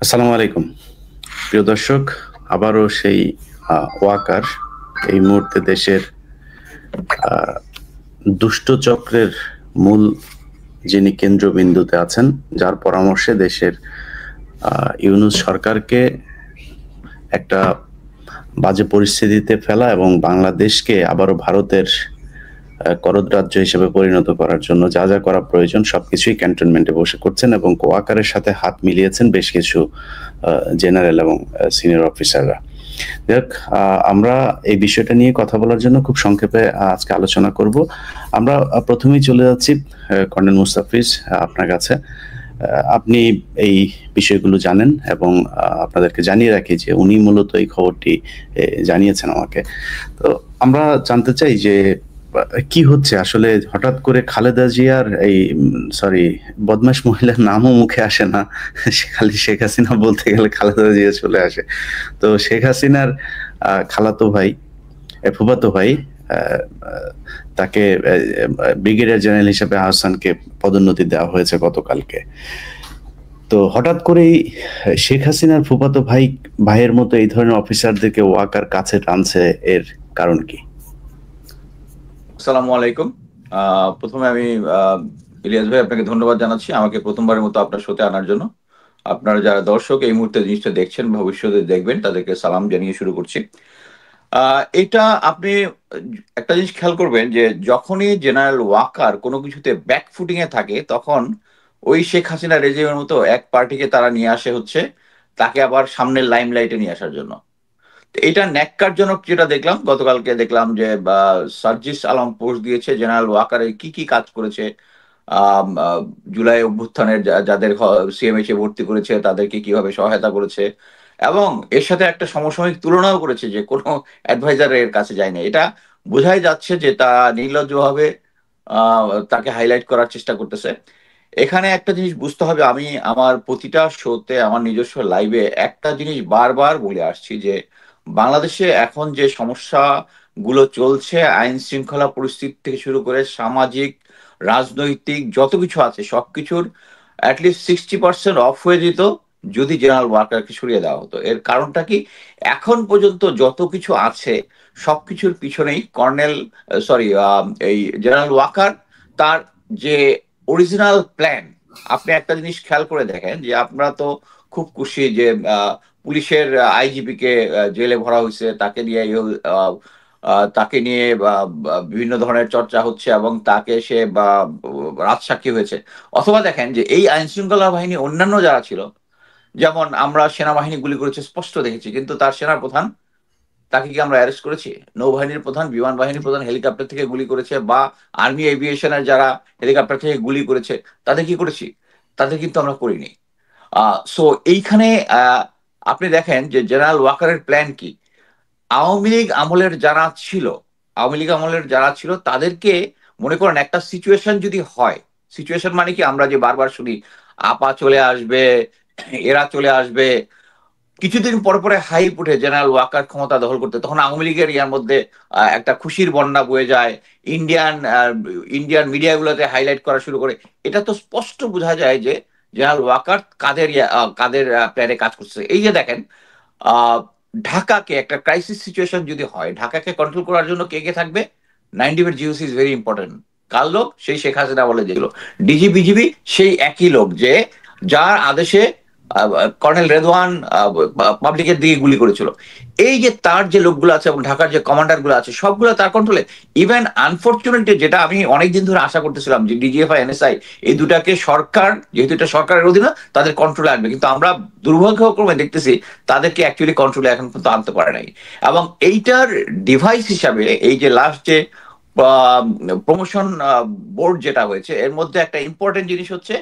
আসসালামু আলাইকুম প্রিয় দর্শক। আবারও সেই ওয়াকার এই মুহূর্তে দেশের দুষ্ট চক্রের মূল যিনি কেন্দ্রবিন্দুতে আছেন, যার পরামর্শে দেশের ইউনূস সরকারকে একটা বাজে পরিস্থিতিতে ফেলা এবং বাংলাদেশকে আবারও ভারতের করদ রাজ্য হিসেবে পরিণত করার জন্য যা যা করা প্রয়োজন সবকিছুই ক্যান্টনমেন্টে বসে করছেন এবং ওয়াকারের সাথে হাত মিলিয়েছেন বেশ কিছু জেনারেল এবং সিনিয়র অফিসাররা। যাক, আমরা এই বিষয়টা নিয়ে কথা বলার জন্য খুব সংক্ষেপে আজকে আলোচনা করব। আমরা প্রথমেই চলে যাচ্ছি কর্নেল মুস্তাফিজ আপনার কাছে। আপনি এই বিষয়গুলো জানেন এবং আপনাদেরকে জানিয়ে রাখি যে উনি মূলত এই খবরটি জানিয়েছেন আমাকে। তো আমরা জানতে চাই যে কি হচ্ছে আসলে। হঠাৎ করে খালেদা জিয়ার এই সরি বদমাশ মহিলার নামও মুখে আসে না, খালি শেখ হাসিনা বলতে গেলে খালেদা জিয়া চলে আসে। তো শেখ হাসিনার খালাতো ভাই, ফুফাতো ভাই, তাকে ব্রিগেডিয়ার জেনারেল হিসেবে আহসানকে পদোন্নতি দেওয়া হয়েছে গতকালকে। তো হঠাৎ করেই শেখ হাসিনার ফুফাতো ভাইয়ের মতো এই ধরনের অফিসারদেরকে ওয়াকার কাছে টানছে, এর কারণ কি? আসসালামু আলাইকুম। প্রথমে আমি ইলিয়াস ভাই আপনাকে ধন্যবাদ জানাচ্ছি আমাকে প্রথমবারের মতো আপনার শোতে আনার জন্য। আপনারা যারা দর্শক এই মুহূর্তে জিনিসটা দেখছেন, ভবিষ্যতে দেখবেন, তাদেরকে সালাম জানিয়ে শুরু করছি। এটা আপনি একটা জিনিস খেয়াল করবেন যে যখনই জেনারেল ওয়াকার কোনো কিছুতে ব্যাকফুটিং এ থাকে, তখন ওই শেখ হাসিনা রেজিমের মতো এক পার্টিকে তারা নিয়ে আসে হচ্ছে তাকে আবার সামনের লাইমলাইটে নিয়ে আসার জন্য। এটা ন্যাক্কারজনক। যেটা দেখলাম গতকালকে, দেখলাম যে সার্জিস আলম পোস্ট দিয়েছে জেনারেল ওয়াকারের কি কি কাজ করেছে। জুলাই অভ্যুত্থানের যাদের সিএমএইচে ভর্তি করেছে তাদেরকে কিভাবে সহায়তা করেছে, এবং এর সাথে একটা সমসাময়িক তুলনাও করেছে যে কোনো অ্যাডভাইজারের কাছে যায়নি। এটা বোঝাই যাচ্ছে যে তা নির্লজ্জভাবে তাকে হাইলাইট করার চেষ্টা করতেছে। এখানে একটা জিনিস বুঝতে হবে, আমি আমার প্রতিটা শোতে, আমার নিজস্ব লাইভে একটা জিনিস বারবার বলে আসছি যে বাংলাদেশে এখন যে সমস্যাগুলো চলছে, আইন শৃঙ্খলা পরিস্থিতি থেকে শুরু করে সামাজিক, রাজনৈতিক যত কিছু আছে সবকিছুর অ্যাটলিস্ট 60% অফ হয়ে যেত যদি জেনারেল ওয়াকারকে সরিয়ে দেওয়া হতো। এর কারণটা কি? এখন পর্যন্ত যত কিছু আছে সবকিছুর পিছনেই এই জেনারেল ওয়াকার তার যে অরিজিনাল প্ল্যান। আপনি একটা জিনিস খেয়াল করে দেখেন যে আপনারা তো খুব খুশি যে পুলিশের আইজিপি কে জেলে ভরা হয়েছে, তাকে নিয়ে বিভিন্ন ধরনের চর্চা হচ্ছে এবং তাকে সে রাজসাক্ষী হয়েছে। অথবা দেখেন যে এই আইন শৃঙ্খলা বাহিনী অন্যান্য যারা ছিল, যেমন আমরা সেনাবাহিনী গুলি করেছে স্পষ্ট দেখেছি, কিন্তু তার সেনা প্রধান, তাকে কি আমরা অ্যারেস্ট করেছি? নৌবাহিনীর প্রধান, বিমান বাহিনীর প্রধান হেলিকপ্টার থেকে গুলি করেছে, বা আর্মি এভিয়েশনের যারা হেলিকপ্টার থেকে গুলি করেছে তাদের কি করেছি? তাদের কিন্তু আমরা করিনি। সো এইখানে আপনি দেখেন যে জেনারেল ওয়াকারের প্ল্যান কি। আওয়ামী লীগ আমলের যারা ছিল আওয়ামী লীগ আমলের যারা ছিল তাদেরকে, মনে করেন একটা সিচুয়েশন যদি হয়, সিচুয়েশন মানে কি, আমরা যে বারবার শুনি আপা চলে আসবে, এরা চলে আসবে, কিছুদিন পর পরে হাইপ উঠে জেনারেল ওয়াকার ক্ষমতা দখল করতে, তখন আওয়ামী লীগের ইয়ার মধ্যে একটা খুশির বন্যা বয়ে যায়, ইন্ডিয়ান ইন্ডিয়ান মিডিয়াগুলোতে হাইলাইট করা শুরু করে। এটা তো স্পষ্ট বোঝা যায় যে জেনারেল ওয়াকার কাদের প্ল্যানে কাজ করছে। এই যে দেখেন, আহ, ঢাকাকে একটা ক্রাইসিস সিচুয়েশন যদি হয়, ঢাকাকে কন্ট্রোল করার জন্য কে কে থাকবে? 90 জিওসি ইজ ভেরি ইম্পর্টেন্ট। কার লোক? সেই শেখ হাসিনা বলে যেগুলো। ডিজি বিজিবি সেই একই লোক যে যার আদেশে কর্নেল রেদওয়ান পাবলিকের দিকে গুলি করেছিল। এই যে তার যে লোকগুলো আছে এবং ঢাকার যে কমান্ডার গুলো আছে সবগুলো তার কন্ট্রোলে। ইভেন আনফর্চুনেটলি, যেটা আমি অনেকদিন ধরে আশা করতেছিলাম যে ডিজিএফআই এনএসআই এই দুটাকে সরকার, যেহেতু এটা সরকারের অধীনে, তাদের কন্ট্রোলে আনবে, কিন্তু আমরা দুর্ভাগ্যক্রমে দেখতেছি তাদেরকে অ্যাকচুয়ালি কন্ট্রোলে এখন পর্যন্ত আনতে পারে নাই। এবং এইটার ডিভাইস হিসাবে এই যে লাস্ট যে প্রমোশন বোর্ড যেটা হয়েছে, এর মধ্যে একটা ইম্পর্টেন্ট জিনিস হচ্ছে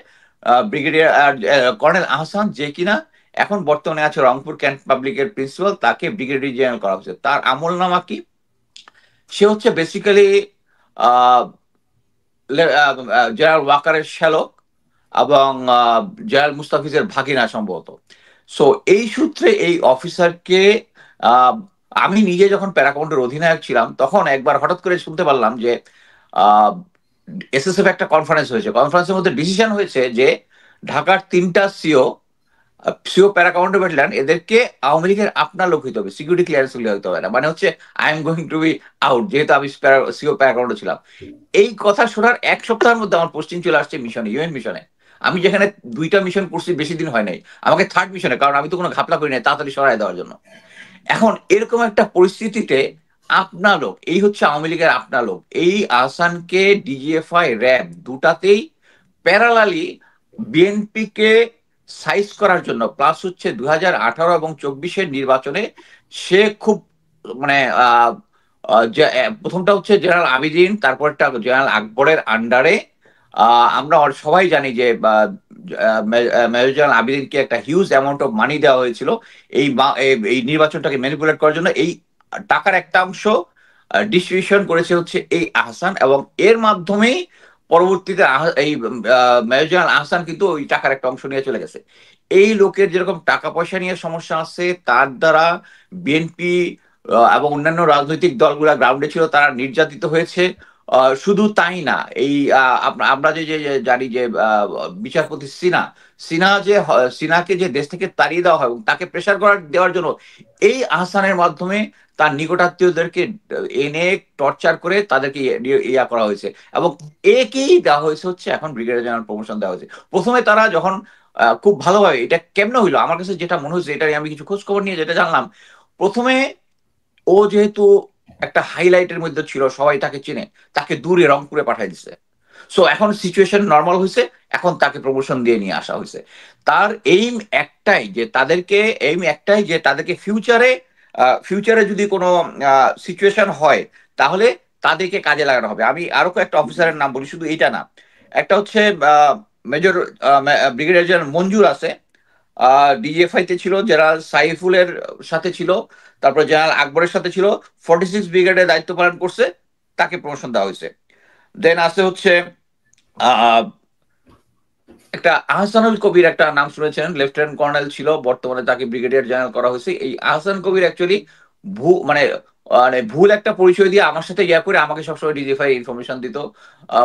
ব্রিগেডিয়ার কর্নেল আহসান, যে কিনা এখন বর্তমানে আছে রংপুর ক্যান্ট পাবলিকের প্রিন্সিপাল, তাকে ব্রিগেডিয়ার জেনারেল করা হয়েছে। তার আমল নামা কি? সে হচ্ছে বেসিক্যালি জেনারেল ওয়াকারের শ্যালক এবং জেনারেল মুস্তাফিজের ভাগিনা সম্ভবত। সো এই সূত্রে এই অফিসারকে, আমি নিজে যখন প্যারাকমান্ডের অধিনায়ক ছিলাম তখন একবার হঠাৎ করে শুনতে পারলাম যে এসএসএফ একটা কনফারেন্স হয়েছে, কনফারেন্সের মধ্যে ডিসিশন হয়েছে যে ঢাকার 3টা CO CO para commando battalion, এদেরকে আওয়ামী লীগের আপনার লোক হইতে হবে, সিকিউরিটি ক্লিয়ারেন্স হইতে হবে না। মানে হচ্ছে I am going to be out, যেহেতু আমি সিও প্যারা কমান্ডো ছিলাম। এই কথা শোনার এক সপ্তাহের মধ্যে আমার পোস্টিং চলে আসছে মিশনে, ইউএন মিশনে। আমি যেখানে 2টা মিশন করছি, বেশি দিন হয় নাই, আমাকে 3rd মিশনে, কারণ আমি তো কোনো ঘাপলা করি নাই, তাড়াতাড়ি সরাই দেওয়ার জন্য। এখন এরকম একটা পরিস্থিতিতে আপনা লোক, এই হচ্ছে আওয়ামী লীগের আপনা লোক, এই আহসানকে ডিজিএফআই র্যাব দুটাতেই প্যারালালি বিএনপিকে সাইজ করার জন্য, প্লাস হচ্ছে 2018 এবং 24-এর নির্বাচনে সে খুব মানে প্রথমটা হচ্ছে জেনারেল আবিদিন, তারপরটা জেনারেল আকবরের আন্ডারে। আমরা সবাই জানি যে মেজর জেনারেল আবিদিনকে একটা হিউজ অ্যামাউন্ট অফ মানি দেওয়া হয়েছিল এই এই নির্বাচনটাকে ম্যানিপুলেট করার জন্য। এই টাকার একটা অংশ ডিস্ট্রিবিউশন করেছে হচ্ছে এই আহসান, এবং এর মাধ্যমেই পরবর্তীতে এই মেজর জেনারেল আহসান কিন্তু ওই টাকার একটা অংশ নিয়ে চলে গেছে। এই লোকের যেরকম টাকা পয়সা নিয়ে সমস্যা আছে, তার দ্বারা বিএনপি এবং অন্যান্য রাজনৈতিক দলগুলা গ্রাউন্ডে ছিল, তারা নির্যাতিত হয়েছে। শুধু তাই না, এই আমরা যে যে যে জানি যে বিচারপতি সিনহা, সিনহাকে যে দেশ থেকে তাড়িয়ে দেওয়া হয় এবং তাকে প্রেসার করার দেওয়ার জন্য এই আহসানের মাধ্যমে তার নিকটাত্মীয়দেরকে এনে টর্চার করে তাদেরকে ইয়া করা হয়েছে, এবং একেই দেওয়া হয়েছে হচ্ছে এখন ব্রিগেডিয়ার জেনারেল প্রমোশন দেওয়া হয়েছে। প্রথমে তারা যখন খুব ভালোভাবে, এটা কেমনে হইলো আমার কাছে যেটা মনে হচ্ছে, এটা আমি কিছু খোঁজ খবর নিয়ে যেটা জানলাম, প্রথমে ও যেহেতু একটা হাইলাইটের মধ্যে ছিল, সবাই তাকে চিনে, তাকে দূরে রংপুরে পাঠাই দিছে। সো এখন সিচুয়েশন নর্মাল হয়েছে, এখন তাকে প্রমোশন দিয়ে নিয়ে আসা হয়েছে। তার এইম একটাই যে তাদেরকে ফিউচারে যদি কোনো সিচুয়েশন হয়, তাহলে তাদেরকে কাজে লাগানো হবে। আমি আরো কয়েকটা অফিসারের নাম বলি, শুধু এইটা না। একটা হচ্ছে মেজর ব্রিগেডিয়ার জেনারেল মঞ্জুর আছে, ডিজিএফআই তে ছিল, জেনারেল সাইফুলের সাথে ছিল, তারপর জেনারেল আকবরের সাথে ছিল, 46 ব্রিগেডের দায়িত্ব পালন করছে, তাকে প্রমোশন দেওয়া হয়েছে। দেন আছে হচ্ছে আহ একটা আহসানুল কবির, একটা নাম শুনেছেন, লেফটেন্যান্ট কর্নেল ছিল, বর্তমানে তাকে ব্রিগেডিয়ার জেনারেল করা হয়েছে। এই আহসান কবির অ্যাকচুয়ালি মানে মানে ভুল একটা পরিচয় দিয়ে আমার সাথে ইয়া করে আমাকে সবসময় ডিজিএফআই ইনফরমেশন দিত,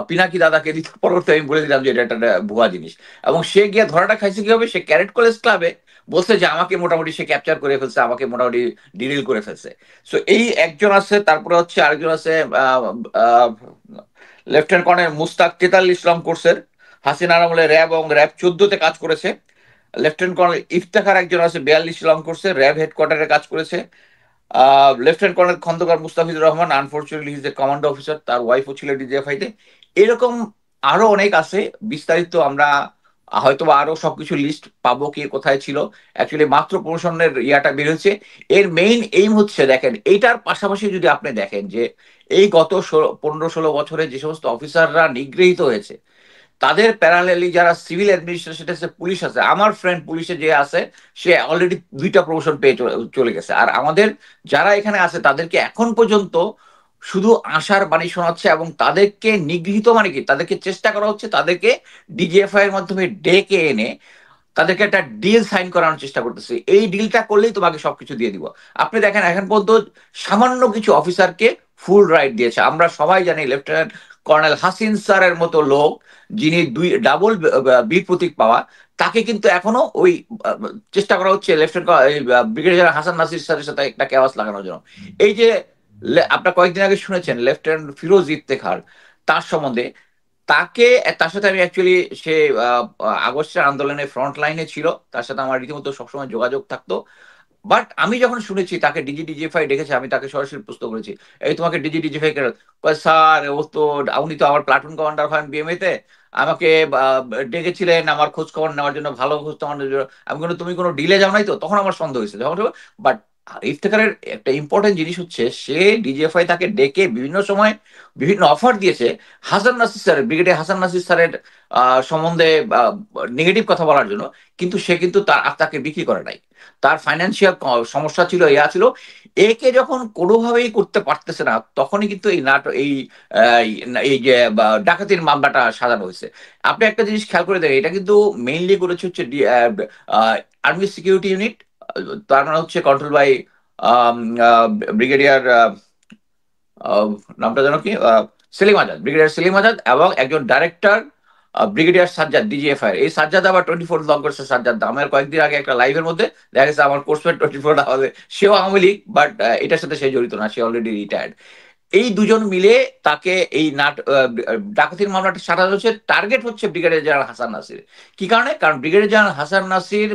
পিনাকি দাদাকে দিত। পরবর্তী আমি বলে দিলাম যে এটা একটা ভুয়া জিনিস, এবং সে গিয়ে ধরাটা খাইছে কি হবে, সে ক্যারেট কলেজ ক্লাবে বলছে যে আমাকে মোটামুটি সে ক্যাপচার করে ফেলছে, আমাকে মোটামুটি ডিরিল করে ফেলছে। সো এই একজন আছে, তারপরে হচ্ছে আরেকজন আছে লেফটেন্যান্ট কর্নেল মুস্তাক 43 নং কোর্সের, হাসিনার আমলে র্যাব এবং র্যাব 14-তে কাজ করেছে। লেফটেন্যান্ট কর্নেল ইফতেখার একজন আছে, 42 নং কোর্সে, র্যাব হেডকোয়ার্টারে কাজ করেছে। Lieutenant colonel Khandakar Mustafizur Rahman, unfortunately his a commando officer, তার ওয়াইফও ছিল ডিজিএফআই তে। এরকম আরো অনেক আছে, বিস্তারিত আমরা হয়তো আরো সবকিছু লিস্ট পাবো কে কোথায় ছিল। অ্যাকচুয়ালি মাত্র প্রমোশনের ইয়াটা বের হচ্ছে। এর মেইন এইম হচ্ছে, দেখেন এইটার পাশাপাশি যদি আপনি দেখেন যে এই গত 15-16 বছরে যে সমস্ত অফিসাররা নিগৃহীত হয়েছে, তাদের প্যারালেলি যারা সিভিল অ্যাডমিনিস্ট্রেশন পুলিশ আছে, আমার ফ্রেন্ড পুলিশে যে আছে, সে অলরেডি 2টা প্রমোশন পেয়ে চলে গেছে। আর আমাদের যারা এখানে আছে তাদেরকে এখন পর্যন্ত শুধু আশার বাণী শোনাচ্ছে, এবং তাদেরকে নিগৃহীত মানে কি, তাদেরকে চেষ্টা করা হচ্ছে তাদেরকে ডিজিএফআই এর মাধ্যমে ডেকে এনে তাদেরকে একটা ডিল সাইন করানোর চেষ্টা করতেছে, এই ডিলটা করলেই তোমাকে সবকিছু দিয়ে দিব। আপনি দেখেন এখন পর্যন্ত সামান্য কিছু অফিসারকে ফুল রাইট দিয়েছে। আমরা সবাই জানি লেফটেন্যান্ট কর্নেল হাসিন স্যারের মতো লোক, যিনি ডাবল বীর প্রতীক পাওয়া, তাকে কিন্তু এখনো ওই চেষ্টা করা হচ্ছে লেফটেন্যান্ট ব্রিগেডিয়ার হাসান নাসির স্যারের সাথে একটা কেওয়াস লাগানোর জন্য। এই যে আপনার কয়েকদিন আগে শুনেছেন লেফটেন্যান্ট ফিরোজ ইফতেখার, তার সম্বন্ধে, তাকে, তার সাথে আমি অ্যাকচুয়ালি, সে আগস্টের আন্দোলনে ফ্রন্ট লাইনে ছিল, তার সাথে আমার রীতিমতো সবসময় যোগাযোগ থাকতো। বাট আমি যখন শুনেছি তাকে ডিজিডিজিএফআই ডেকেছে, আমি তাকে সরাসরি প্রশ্ন করেছি, এই তোমাকে ডিজিডিজিএফআই কেন? স্যার ও তো, উনি তো আমার প্লাটুন কমান্ডার হন বিএমএ তে, আমাকে ডেকেছিলেন আমার খোঁজ খবর নেওয়ার জন্য, ভালো খোঁজ খবর নেওয়ার জন্য। আমি কোনো, তুমি কোনো ডিলে যাও নাই তো? তখন আমার সন্দেহ হয়েছে যখন। বাট ইফতেখারের একটা ইম্পর্টেন্ট জিনিস হচ্ছে, সে ডিজিএফআই তাকে ডেকে বিভিন্ন সময় বিভিন্ন অফার দিয়েছে হাসান নাসির স্যারের, ব্রিগেডিয়ার হাসান নাসির স্যারের সম্বন্ধে নেগেটিভ কথা বলার জন্য, কিন্তু সে কিন্তু তাকে বিক্রি করে নাই। তার ফাইন্যান্সিয়াল সমস্যা ছিল, ইয়া ছিল। একে যখন কোনোভাবেই করতে পারতেছে না, তখনই কিন্তু এই নাটক, এই যে ডাকাতির মামলাটা সাজানো হয়েছে। আপনি একটা জিনিস খেয়াল করে দেখেন, এটা কিন্তু মেইনলি করেছে হচ্ছে আর্মি সিকিউরিটি ইউনিট, তার মানে হচ্ছে কন্ট্রোল বাই ব্রিগেডিয়ার, নামটা যেন কি, সেলিম আজাদ, ব্রিগেডিয়ার সেলিম আজাদ, এবং একজন ডাইরেক্টর ব্রিগেডিয়ার সাজ্জাদ ডিজিএফআই, এই সাজ্জাদ আবার 24 লগ করছে। সাজ্জাদ আমার কয়েকদিন আগে একটা লাইভের মধ্যে দেখা গেছে আমার কোর্সমেট 24 আওয়াজে, সেও আওয়ামী লীগ, বাট এটার সাথে সে জড়িত না, সে অলরেডি রিটায়ার্ড। এই দুজন মিলে তাকে এই ডাকাতির মামলাটা সাজানো হচ্ছে, টার্গেট হচ্ছে ব্রিগেডিয়ার জেনারেল হাসান নাসির। কি কারণে? কারণ ব্রিগেডিয়ার জেনারেল হাসান নাসির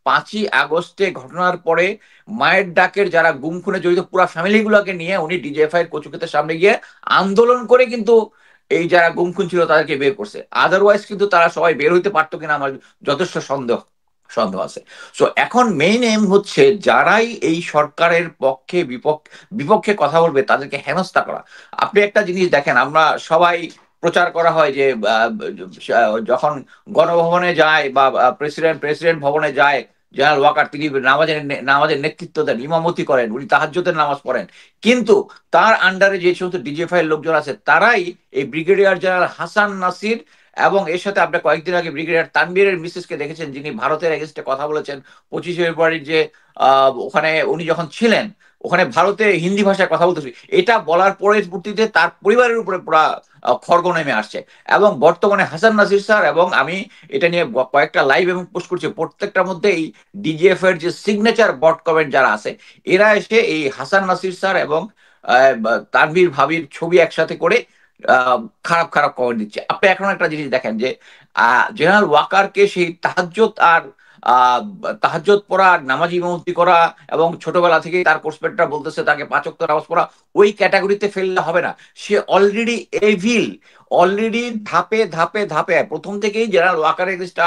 5ই আগস্টে ঘটনার পরে মায়ের ডাকের যারা গুম খুনে জড়িত পুরো ফ্যামিলিগুলোকে নিয়ে উনি ডিজিএফআই এর কচুক্ষেতের সামনে গিয়ে আন্দোলন করে কিন্তু এই যারা গুম খুন ছিল তাদেরকে বের করছে। আদারওয়াইজ কিন্তু তারা সবাই বের হইতে পারতো কিনা আমার যথেষ্ট সন্দেহ সন্দেহ আছে। সো এখন মেইন এম হচ্ছে যারাই এই সরকারের পক্ষে বিপক্ষে কথা বলবে তাদেরকে হেনস্থা করা। আপনি একটা জিনিস দেখেন, আমরা সবাই প্রচার করা হয় যে যখন গণভবনে যায় বা প্রেসিডেন্ট ভবনে যায় জেনারেল ওয়াকার, তিনি নামাজের নেতৃত্ব দেন, ইমামতি করেন, উনি তাহাজ্জুদের নামাজ পড়েন, কিন্তু তার আন্ডারে যে সমস্ত ডিজিএফআই এর লোকজন আছে তারাই এই ব্রিগেডিয়ার জেনারেল হাসান নাসির এবং এর সাথে আপনার কয়েকদিন আগে ব্রিগেডিয়ার তানবীরের মিসেসকে দেখেছেন, যিনি ভারতের এগেনস্টে কথা বলেছেন 25 ফেব্রুয়ারির যে ওখানে উনি যখন ছিলেন, ওখানে ভারতে হিন্দি ভাষায় কথা বলতেছে, এটা বলার পরবর্তীতে তার পরিবারের উপরে পুরা খড়গ নেমে আসছে। এবং বর্তমানে হাসান নাসির স্যার, এবং আমি এটা নিয়ে কয়েকটা লাইভ এবং পোস্ট করছি, প্রত্যেকটার মধ্যে এই ডিজিএফ এর যে সিগনেচার বট কমেন্ট যারা আছে এরা এসে এই হাসান নাসির স্যার এবং তানভীর ভাবির ছবি একসাথে করে খারাপ খারাপ কমেন্ট দিচ্ছে। আপনি এখন একটা জিনিস দেখেন যে জেনারেল ওয়াকারকে সেই তাহাজ্জুদ আর তাহাজ্জুদ পড়া, নামাজি ইমামতি করা এবং ছোটবেলা থেকেই তার কোর্সমেটরা বলতেছে তাকে 5 ওয়াক্ত নামাজ পড়া, ওই ক্যাটাগরিতে ফেললে হবে না। সে অলরেডি এভিল, অলরেডি ধাপে ধাপে ধাপে প্রথম থেকেই জেনারেল ওয়াকারের জিনিসটা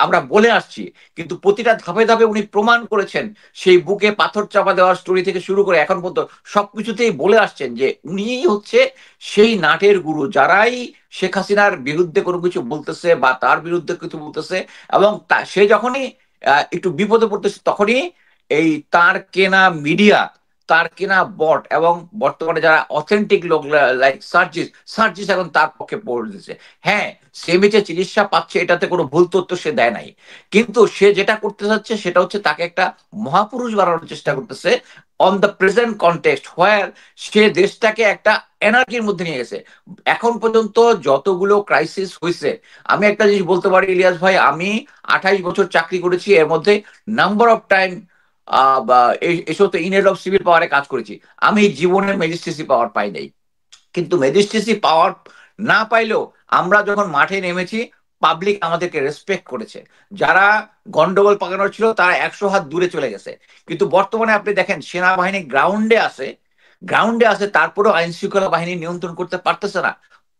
আমরা বলে আসছি, কিন্তু প্রতিটা ধাপে ধাপে উনি প্রমাণ করেছেন, সেই বুকে পাথর চাপা দেওয়ার স্টোরি থেকে শুরু করে এখন পর্যন্ত সবকিছুতেই বলে আসছেন যে উনিই হচ্ছে সেই নাটের গুরু। যারাই শেখ হাসিনার বিরুদ্ধে কোনো কিছু বলতেছে বা তার বিরুদ্ধে কিছু বলতেছে এবং সে যখনই একটু বিপদে পড়তেছে তখনই এই তার কেনা মিডিয়া, তার কেনা বট এবং বর্তমানে যারা অথেন্টিক লোক লাইক সার্জিস এখন তার পক্ষে পড়ে দিচ্ছে। হ্যাঁ, সে বেঁচে চিকিৎসা পাচ্ছে, এটাতে কোনো ভুল তথ্য সে দেয় নাই, কিন্তু সে যেটা করতে চাচ্ছে সেটা হচ্ছে তাকে একটা মহাপুরুষ বানানোর চেষ্টা করতেছে অন দ্য প্রেজেন্ট কনটেক্সট, হোয়ার সে দেশটাকে একটা এনার্কির মধ্যে নিয়ে গেছে। এখন পর্যন্ত যতগুলো ক্রাইসিস হয়েছে, আমি একটা জিনিস বলতে পারি ইলিয়াস ভাই, আমি 28 বছর চাকরি করেছি, এর মধ্যে নাম্বার অফ টাইম এসব তো ইন এড অফ সিভিল পাওয়ারে কাজ করেছি, আমি জীবনে ম্যাজিস্ট্রেসি পাওয়ার পাই নাই। কিন্তু ম্যাজিস্ট্রেসি পাওয়ার না পাইলেও আমরা যখন মাঠে নেমেছি পাবলিক আমাদেরকে রেসপেক্ট করেছে। যারা গন্ডগোল পাকানোর ছিল তারা 100 হাত দূরে চলে গেছে। কিন্তু বর্তমানে আপনি দেখেন সেনাবাহিনী গ্রাউন্ডে আছে, তারপরেও আইন শৃঙ্খলা বাহিনী নিয়ন্ত্রণ করতে পারতেছে না।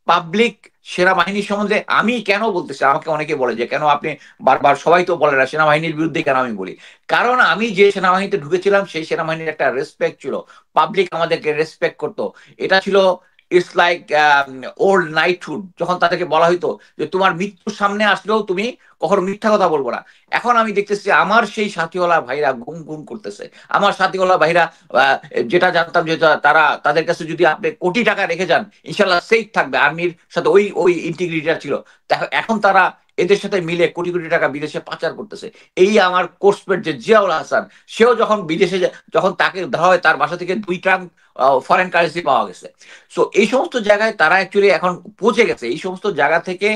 পাবলিক সেনাবাহিনীর সম্বন্ধে আমি কেন বলতেছি, আমাকে অনেকে বলে যে কেন আপনি বারবার, সবাই তো বলে না সেনাবাহিনীর বিরুদ্ধে কেন আমি বলি, কারণ আমি যে সেনাবাহিনীতে ঢুকেছিলাম সেই সেনাবাহিনীর একটা রেসপেক্ট ছিল, পাবলিক আমাদেরকে রেসপেক্ট করতো। এটা ছিল ইটস লাইক ওল্ড নাইটহুড, যখন তাদেরকে বলা হইতো যে তোমার মৃত্যুর সামনে আসলেও তুমি কখনো মিথ্যা কথা বলবো না। এখন আমি দেখতেছি আমার সেই সাথীওয়ালা ভাইরা গুম গুম করতেছে, আমার সাথীওয়ালা ভাইরা যেটা জানতাম যে তারা, তাদের কাছে যদি আপনি কোটি টাকা রেখে যান ইনশাল্লাহ সেফ থাকবে, আর্মির সাথে ওই ওই ইন্টিগ্রিটিটা ছিল, এখন তারা এদের সাথে মিলে কোটি কোটি টাকা বিদেশে পাচার করতেছে। এই আমার কোর্সমেট যে জিয়াউল হাসান, সেও যখন বিদেশে যখন তাকে ধরা হয় তার বাসা থেকে 2 ট্রাঙ্ক ফরেন কারেন্সি পাওয়া গেছে। সো এই সমস্ত জায়গায় তারা অ্যাকচুয়ালি এখন পৌঁছে গেছে। এই সমস্ত জায়গা থেকে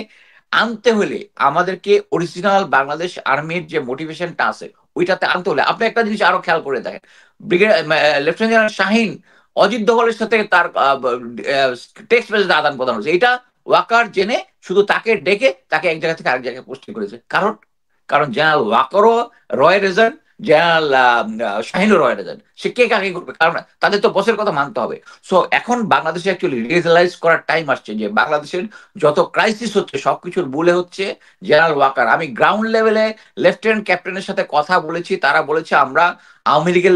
আনতে হলে আমাদেরকে অরিজিনাল বাংলাদেশ আর্মির যে মোটিভেশনটা আছে ওইটাতে আনতে হলে আপনি একটা জিনিস আরো খেয়াল করে দেখেন, লেফটেন্যান্ট জেনারেল শাহিন অজিত দোভালের সাথে তার টেক্সট মেসেজ আদান প্রদান হচ্ছে, এটা ওয়াকার জেনে শুধু তাকে ডেকে তাকে এক জায়গা থেকে আরেক জায়গায় পোস্টিং করেছে। কারণ কারণ জেনারেল ওয়াকারও রয়ের এজেন্ট, জেনারেল শাহিনও রয়ের এজেন্ট, সে কে কাকে করবে, কারণ তাদের তো বসের কথা মানতে হবে। সো এখন বাংলাদেশে অ্যাকচুয়ালি রিয়েলাইজ করার টাইম আসছে যে বাংলাদেশের যত ক্রাইসিস হচ্ছে সবকিছুর মূলে হচ্ছে জেনারেল ওয়াকার। আমি গ্রাউন্ড লেভেলে লেফটেন্যান্ট ক্যাপ্টেনের সাথে কথা বলেছি, তারা বলেছে আমরা আওয়ামী লীগের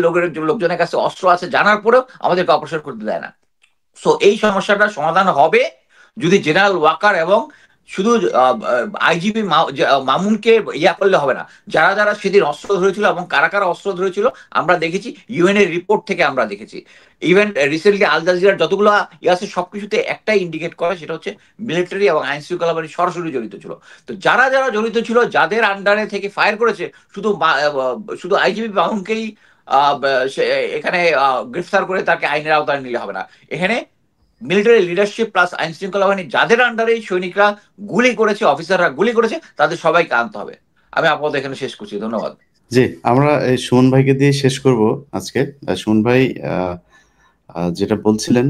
লোকজনের কাছে অস্ত্র আছে জানার পরেও আমাদেরকে অপারেশন করতে দেয় না। সো এই সমস্যাটা সমাধান হবে যদি জেনারেল ওয়াকার এবং শুধু আইজিপি মামুনকে ইয়া করলে হবে না, যারা যারা সেদিন অস্ত্র ধরেছিল এবং কারা কারা অস্ত্র ধরেছিল আমরা দেখেছি, ইউএন এর রিপোর্ট থেকে আমরা দেখেছি। ইভেন রিসেন্টলি আল জাজিরার যতগুলো আছে সবকিছুতে একটাই ইন্ডিকেট করে, সেটা হচ্ছে মিলিটারি এবং আইন শৃঙ্খলা বাহিনী সরাসরি জড়িত ছিল। তো যারা যারা জড়িত ছিল, যাদের আন্ডারে থেকে ফায়ার করেছে, শুধু আইজিপি মামুনকেই এখানে গ্রেফতার করে তাকে আইনের আওতায় নিলে হবে না, এখানে মিলিটারি লিডারশিপ প্লাস আইন শৃঙ্খলা বাহিনী যাদের আন্ডারে সৈনিকরা গুলি করেছে, অফিসাররা গুলি করেছে, তাদের সবাইকে আনতে হবে। আমি আপাতত এখানে শেষ করছি, ধন্যবাদ। জি, আমরা এই সুমন ভাইকে দিয়ে শেষ করব আজকে। সুমন ভাই যেটা বলছিলেন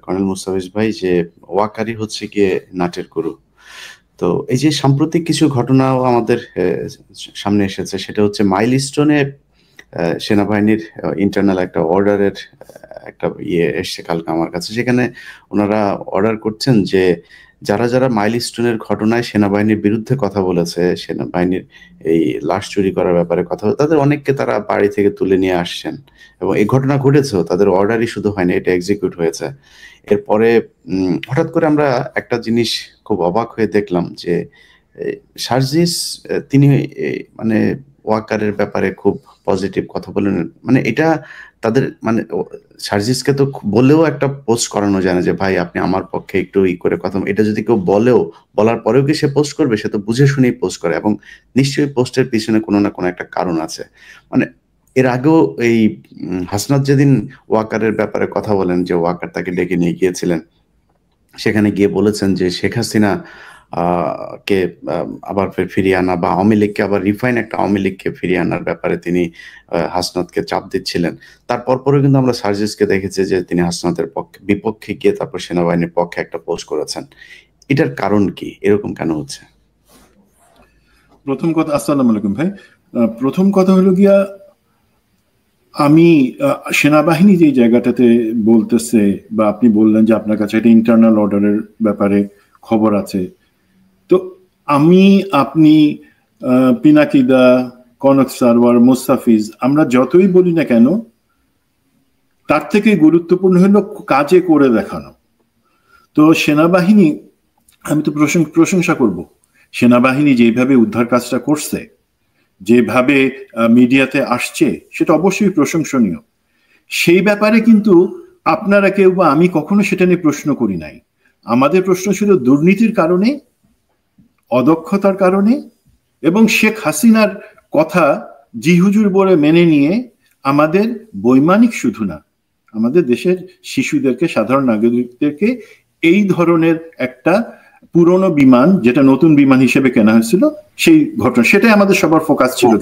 কর্নেল মুস্তাফিজ ভাই, যে ওয়াকারি হচ্ছে গিয়ে নাটের গুরু। তো এই যে সাম্প্রতিক কিছু ঘটনাও আমাদের সামনে এসেছে, সেটা হচ্ছে মাইলস্টোনে সেনাবাহিনীর ইন্টারনাল একটা অর্ডারের একটা এসছে কালকে আমার কাছে। সেখানে ওনারা অর্ডার করছেন যে যারা যারা মাইলস্টোনের ঘটনায় সেনাবাহিনীর বিরুদ্ধে কথা বলেছে, সেনাবাহিনীর এই লাশ চুরি করার ব্যাপারে কথা বলে, তাদের অনেককে তারা বাড়ি থেকে তুলে নিয়ে আসছেন, এবং এই ঘটনা ঘটেছেও, তাদের অর্ডারই শুধু হয়নি, এটা এক্সিকিউট হয়েছে। এরপরে হঠাৎ করে আমরা একটা জিনিস খুব অবাক হয়ে দেখলাম যে সার্জিস তিনি মানে ওয়াকারের ব্যাপারে খুব পজিটিভ কথা বলেন। মানে এটা তাদের মানে সার্জিসকে তো বলেও একটা পোস্ট করানো যায় না যে ভাই আপনি আমার পক্ষে একটু করে কথা, এটা যদি কেউ বলার পরেও কি সে পোস্ট করবে? সে তো বুঝে শুনেই পোস্ট করে, এবং নিশ্চয়ই পোস্টের পিছনে কোনো না কোনো একটা কারণ আছে। মানে এর আগেও এই হাসনাত যেদিন ওয়াকারের ব্যাপারে কথা বলেন, যে ওয়াকার তাকে ডেকে নিয়ে গিয়েছিলেন, সেখানে গিয়ে বলেছেন যে শেখ হাসিনা কে আবার ফিরিয়ে আনা, বা আওয়ামী লীগকে আবার রিফাইন একটা আওয়ামী লীগকে ফিরিয়ে আনার ব্যাপারে তিনি হাসনাতকে চাপ দিচ্ছিলেন। তারপর পরেও কিন্তু আমরা সার্জিসকে দেখেছি যে তিনি হাসনাতের বিপক্ষে গিয়ে তারপর সেনাবাহিনীর পক্ষে একটা পোস্ট করেছেন। এটার কারণ কি? এরকম কেন হচ্ছে? প্রথম কথা, আসসালামু আলাইকুম ভাই। প্রথম কথা হলো গিয়া, আমি সেনাবাহিনী যে জায়গাটাতে বলতেছে, বা আপনি বললেন যে আপনার কাছে একটা ইন্টারনাল অর্ডারের ব্যাপারে খবর আছে, তো আমি, আপনি, পিনাকিদা, কনক সারওয়ার, মুস্তাফিজ, আমরা যতই বলি না কেন, তার থেকে গুরুত্বপূর্ণ হলো কাজে করে দেখানো। তো সেনাবাহিনী, আমি তো প্রশংসা করব, সেনাবাহিনী যেভাবে উদ্ধার কাজটা করছে, যেভাবে মিডিয়াতে আসছে, সেটা অবশ্যই প্রশংসনীয়। সেই ব্যাপারে কিন্তু আপনারা কেউ বা আমি কখনো সেটা নিয়ে প্রশ্ন করি নাই। আমাদের প্রশ্ন ছিল দুর্নীতির কারণে, অদক্ষতার কারণে, এবং শেখ হাসিনার কথা জি হুজুর বলে মেনে নিয়ে আমাদের বৈমানিক শুধু না, আমাদের দেশের শিশুদেরকে, সাধারণ নাগরিকদেরকে এই ধরনের একটা পুরনো বিমান, যেটা নতুন বিমান হিসেবে কেনা হয়েছিল, সেই ঘটনা, সেটাই আমাদের সবার ফোকাস ছিল।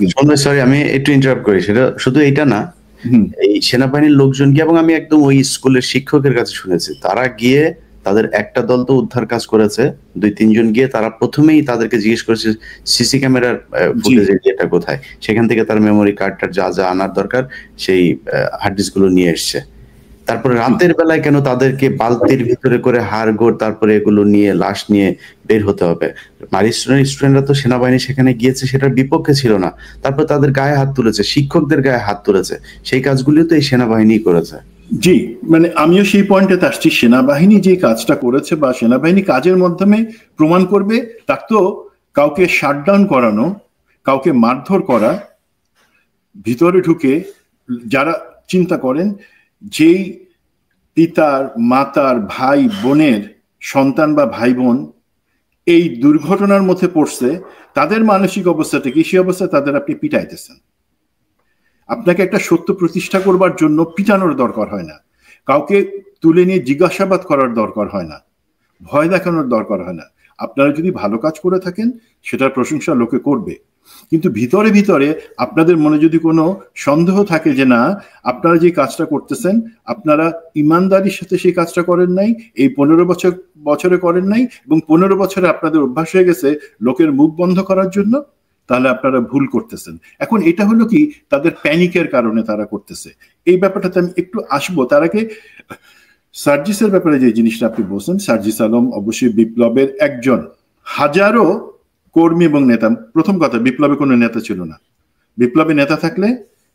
সরি, আমি একটু ইন্টারাপ্ট করি। সেটা শুধু এটা না, এই সেনাবাহিনীর লোকজন গিয়ে, এবং আমি একদম ওই স্কুলের শিক্ষকের কাছে শুনেছি, তারা গিয়ে তাদের একটা দল তো উদ্ধার কাজ করেছে, 2-3 জন গিয়ে তারা প্রথমেই তাদেরকে জিজ্ঞেস করেছে সিসি ক্যামেরার ফুটেজ এটা কোথায়, সেখান থেকে তার মেমোরি কার্ডটা যা যা আনার দরকার সেই হার্ড ডিস্ক গুলো নিয়ে এসছে। তারপরে রাতের বেলায় কেন তাদেরকে বালতির ভিতরে করে হাড়গোড়, তারপরে এগুলো নিয়ে লাশ নিয়ে বের হতে হবে? স্টুডেন্টরা তো সেনাবাহিনী সেখানে গিয়েছে সেটার বিপক্ষে ছিল না, তারপর তাদের গায়ে হাত তুলেছে, শিক্ষকদের গায়ে হাত তুলেছে, সেই কাজগুলিও তো এই সেনাবাহিনী করেছে। জি, মানে আমিও সেই পয়েন্টে আসছি, সেনাবাহিনী যে কাজটা করেছে বা সেনাবাহিনী কাজের মাধ্যমে প্রমাণ করবে, তার তো কাউকে শাটডাউন করানো, কাউকে মারধর করা, ভিতরে ঢুকে, যারা চিন্তা করেন যেই পিতার, মাতার, ভাই বোনের সন্তান বা ভাই বোন এই দুর্ঘটনার মধ্যে পড়ছে, তাদের মানসিক অবস্থাটা কি, সেই অবস্থায় তাদের আপনি পিটাইতেছেন। আপনাকে একটা সত্য প্রতিষ্ঠা করবার জন্য পিটানোর দরকার হয় না, কাউকে তুলে নিয়ে জিজ্ঞাসাবাদ করার দরকার হয় না, ভয় দেখানোর দরকার হয় না। আপনারা যদি ভালো কাজ করে থাকেন সেটার প্রশংসা লোকে করবে, কিন্তু ভিতরে ভিতরে আপনাদের মনে যদি কোনো সন্দেহ থাকে যে না, আপনারা যে কাজটা করতেছেন, আপনারা ইমানদারির সাথে সেই কাজটা করেন নাই, এই 15 বছরে করেন নাই, এবং 15 বছরে আপনাদের অভ্যাস হয়ে গেছে লোকের মুখ বন্ধ করার জন্য, তাহলে আপনারা ভুল করতেছেন। এখন এটা হলো কি, তাদের প্যানিকের কারণে তারা করতেছে। এই ব্যাপারটাতে আমি একটু আসবো। তার আগে সার্জিসের ব্যাপারে যে জিনিসটা আপনি বলছেন, সার্জিস আলম অবশ্যই বিপ্লবের একজন, হাজারো কর্মী এবং নেতা। প্রথম কথা, বিপ্লবে কোনো নেতা ছিল না। বিপ্লবে নেতা থাকলে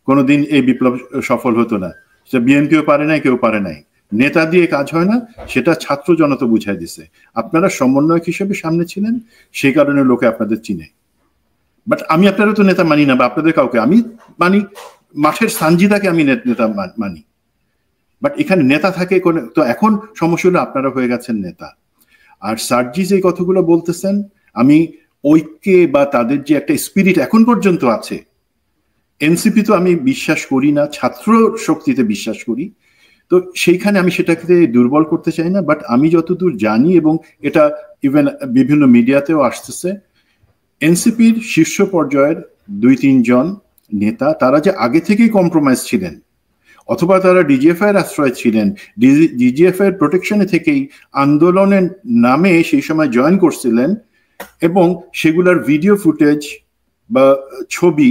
কোনোদিন এই বিপ্লব সফল হতো না। সেটা বিএনপিও পারে নাই, কেউ পারে নাই। নেতা দিয়ে কাজ হয় না, সেটা ছাত্র জনতা বুঝাই দিছে। আপনারা সমন্বয়ক হিসেবে সামনে ছিলেন, সেই কারণে লোকে আপনাদের চিনে। বাট আমি আপনারা তো নেতা মানি না, বা আপনাদের কাউকে আমি মানি, মাঠের সানজিদাকে আমি নেতা মানি। বাট এখানে নেতা থাকে কোন, তো এখন সমস্যা হলো আপনারা হয়ে গেছেন নেতা। আর সার্জিস এই কথাগুলো বলতেছেন, আমি ঐক্যে বা তাদের যে একটা স্পিরিট এখন পর্যন্ত আছে, এনসিপি তো আমি বিশ্বাস করি না, ছাত্র শক্তিতে বিশ্বাস করি। তো সেইখানে আমি সেটাকে দুর্বল করতে চাই না, বাট আমি যতদূর জানি, এবং এটা ইভেন বিভিন্ন মিডিয়াতেও আসতেছে, এনসিপির শীর্ষ পর্যায়ের 2-3 জন নেতা তারা যে আগে থেকেই কম্প্রোমাইজ ছিলেন, অথবা তারা ডিজিএফআই এর আশ্রয় ছিলেন, ডিজিএফআই এর প্রোটেকশনে থেকেই আন্দোলনের নামে সেই সময় জয়েন করছিলেন, এবং সেগুলার ভিডিও ফুটেজ বা ছবি,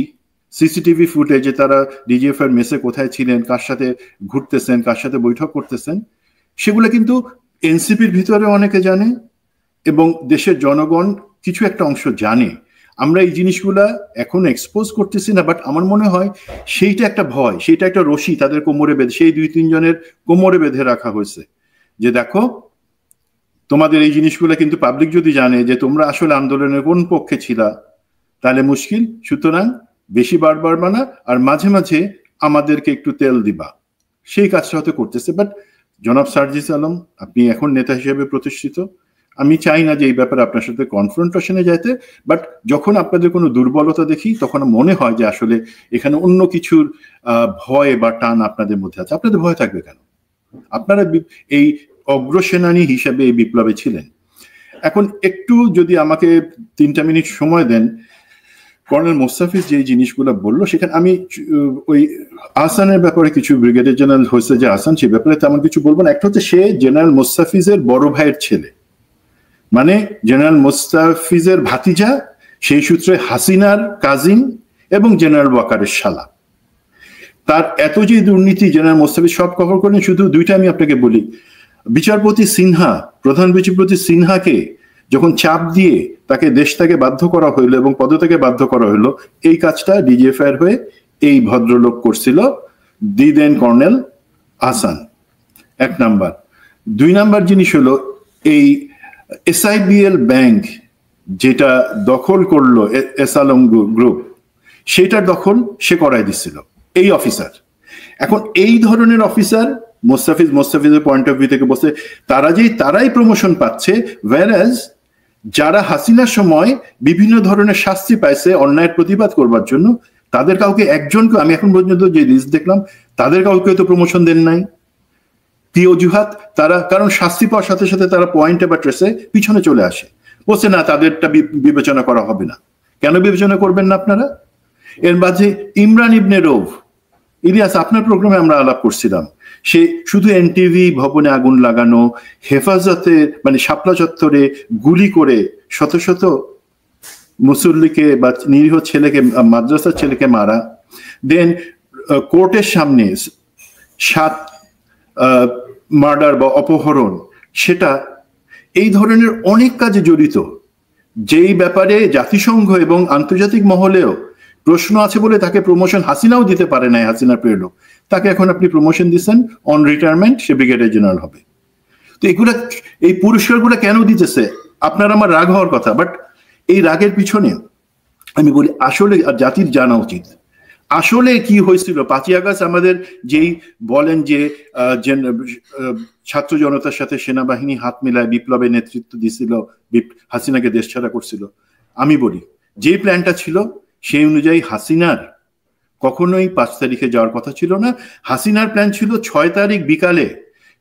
সিসিটিভি ফুটেজে তারা ডিজিএফআই এর মেসে কোথায় ছিলেন, কার সাথে ঘুরতেছেন, কার সাথে বৈঠক করতেছেন, সেগুলো কিন্তু এনসিপির ভিতরে অনেকে জানে এবং দেশের জনগণ কিছু একটা অংশ জানে। আমরা এই জিনিসগুলা এখন এক্সপোজ করতেছি না, বাট আমার মনে হয় সেইটা একটা ভয়, সেইটা একটা রশি তাদের কোমরে বেঁধে, সেই 2-3 জনের কোমরে বেঁধে রাখা হয়েছে, যে দেখো তোমাদের এই জিনিসগুলো কিন্তু পাবলিক যদি জানে যে তোমরা আসলে আন্দোলনের কোন পক্ষে ছিলা, তাহলে মুশকিল, সুতরাং বেশি বারবার বানা, আর মাঝে মাঝে আমাদেরকে একটু তেল দিবা, সেই কাজটা হয়তো করতেছে। বাট জনাব সার্জিস আলম, আপনি এখন নেতা হিসেবে প্রতিষ্ঠিত, আমি চাই না যে এই ব্যাপারে আপনার সাথে কনফ্রন্টেশনে যাইতে, বাট যখন আপনাদের কোনো দুর্বলতা দেখি তখন মনে হয় যে আসলে এখানে অন্য কিছুর ভয় বা টান আপনাদের মধ্যে আছে। আপনাদের ভয় থাকবে কেন? আপনারা এই অগ্রসেনানী হিসেবে এই বিপ্লবে ছিলেন। এখন একটু যদি আমাকে 3টা মিনিট সময় দেন, কর্নেল মোস্তাফিজ যে জিনিসগুলো বললো, সেখানে আমি ওই আহসানের ব্যাপারে কিছু, ব্রিগেডিয়ার জেনারেল হয়েছে যে আহসান, সে ব্যাপারে তেমন কিছু বলবো না। একটা হচ্ছে সে জেনারেল মোস্তাফিজের বড় ভাইয়ের ছেলে, মানে জেনারেল মোস্তাফিজের ভাতিজা, সেই সূত্রে হাসিনার কাজিন এবং জেনারেল ওয়াকারের শালা। তার এত যে দুর্নীতি জেনারেল মোস্তাফিজ সব কভার করেন। শুধু 2টা আমি আপনাকে বলি, বিচারপতি সিনহা, প্রধান বিচারপতি সিনহাকে যখন চাপ দিয়ে তাকে দেশ থেকে বাধ্য করা হইলো এবং পদত্যাগে বাধ্য করা হইলো, এই কাজটা ডিজিএফআই হয়ে এই ভদ্রলোক করছিল, দি দেন কর্নেল আহসান। 1 নাম্বার। 2 নাম্বার জিনিস হলো, এই SIBL ব্যাংক যেটা দখল করলো এস আলম গ্রুপ, সেটার দখল সে করাই দিছিল এই অফিসার। এখন এই ধরনের অফিসার মোস্তাফিজের পয়েন্ট অফ ভিউ থেকে বসে তারাই প্রমোশন পাচ্ছে, whereas যারা হাসিনার সময় বিভিন্ন ধরনের শাস্তি পাইছে অন্যায়ের প্রতিবাদ করবার জন্য, তাদের কাউকে একজনকে, আমি এখন পর্যন্ত যে লিস্ট দেখলাম, তাদের কাউকে তো প্রমোশন দেন নাই। কি অজুহাত? তারা কারণ শাস্তি পাওয়ার সাথে সাথে তারা পয়েন্টে বা ট্রেসে পিছনে চলে আসে, বলছে না তাদেরটা বিবেচনা করা হবে না। কেন বিবেচনা করবেন না আপনারা? এর মাঝে ইমরান ইবনে রৌফ, ইলিয়াস আপনার প্রোগ্রামে আমরা আলাপ করছিলাম, সে শুধু এনটিভি ভবনে আগুন লাগানো, হেফাজতে মানে শাপলা চত্বরে গুলি করে শত শত মুসল্লিকে বা নিরীহ ছেলেকে, মাদ্রাসার ছেলেকে মারা, দেন কোর্টের সামনে 7 মার্ডার বা অপহরণ, সেটা এই ধরনের অনেক কাজে জড়িত, যেই ব্যাপারে জাতিসংঘ এবং আন্তর্জাতিক মহলেও প্রশ্ন আছে বলে তাকে প্রমোশন হাসিনাও দিতে পারে নাই, হাসিনার প্রিয় লোক, তাকে এখন আপনি প্রমোশন দিচ্ছেন on retirement, say brigadier general হবে। তো এগুলা, এই পুরস্কারগুলো কেন দিতেছে? আপনার আমার রাগ হওয়ার কথা, বাট এই রাগের পিছনে আমি বলি আসলে জাতির জানা উচিত আসলে কি হয়েছিল। 5ই আগস্ট আমাদের যেই বলেন যে ছাত্র জনতার সাথে সেনাবাহিনী হাত মিলায় বিপ্লবে নেতৃত্ব দিছিল, হাসিনাকে দেশ ছাড়া করছিল, আমি বলি যে প্ল্যানটা ছিল সেই অনুযায়ী হাসিনার কখনোই 5 তারিখে যাওয়ার কথা ছিল না। হাসিনার প্ল্যান ছিল 6 তারিখ বিকালে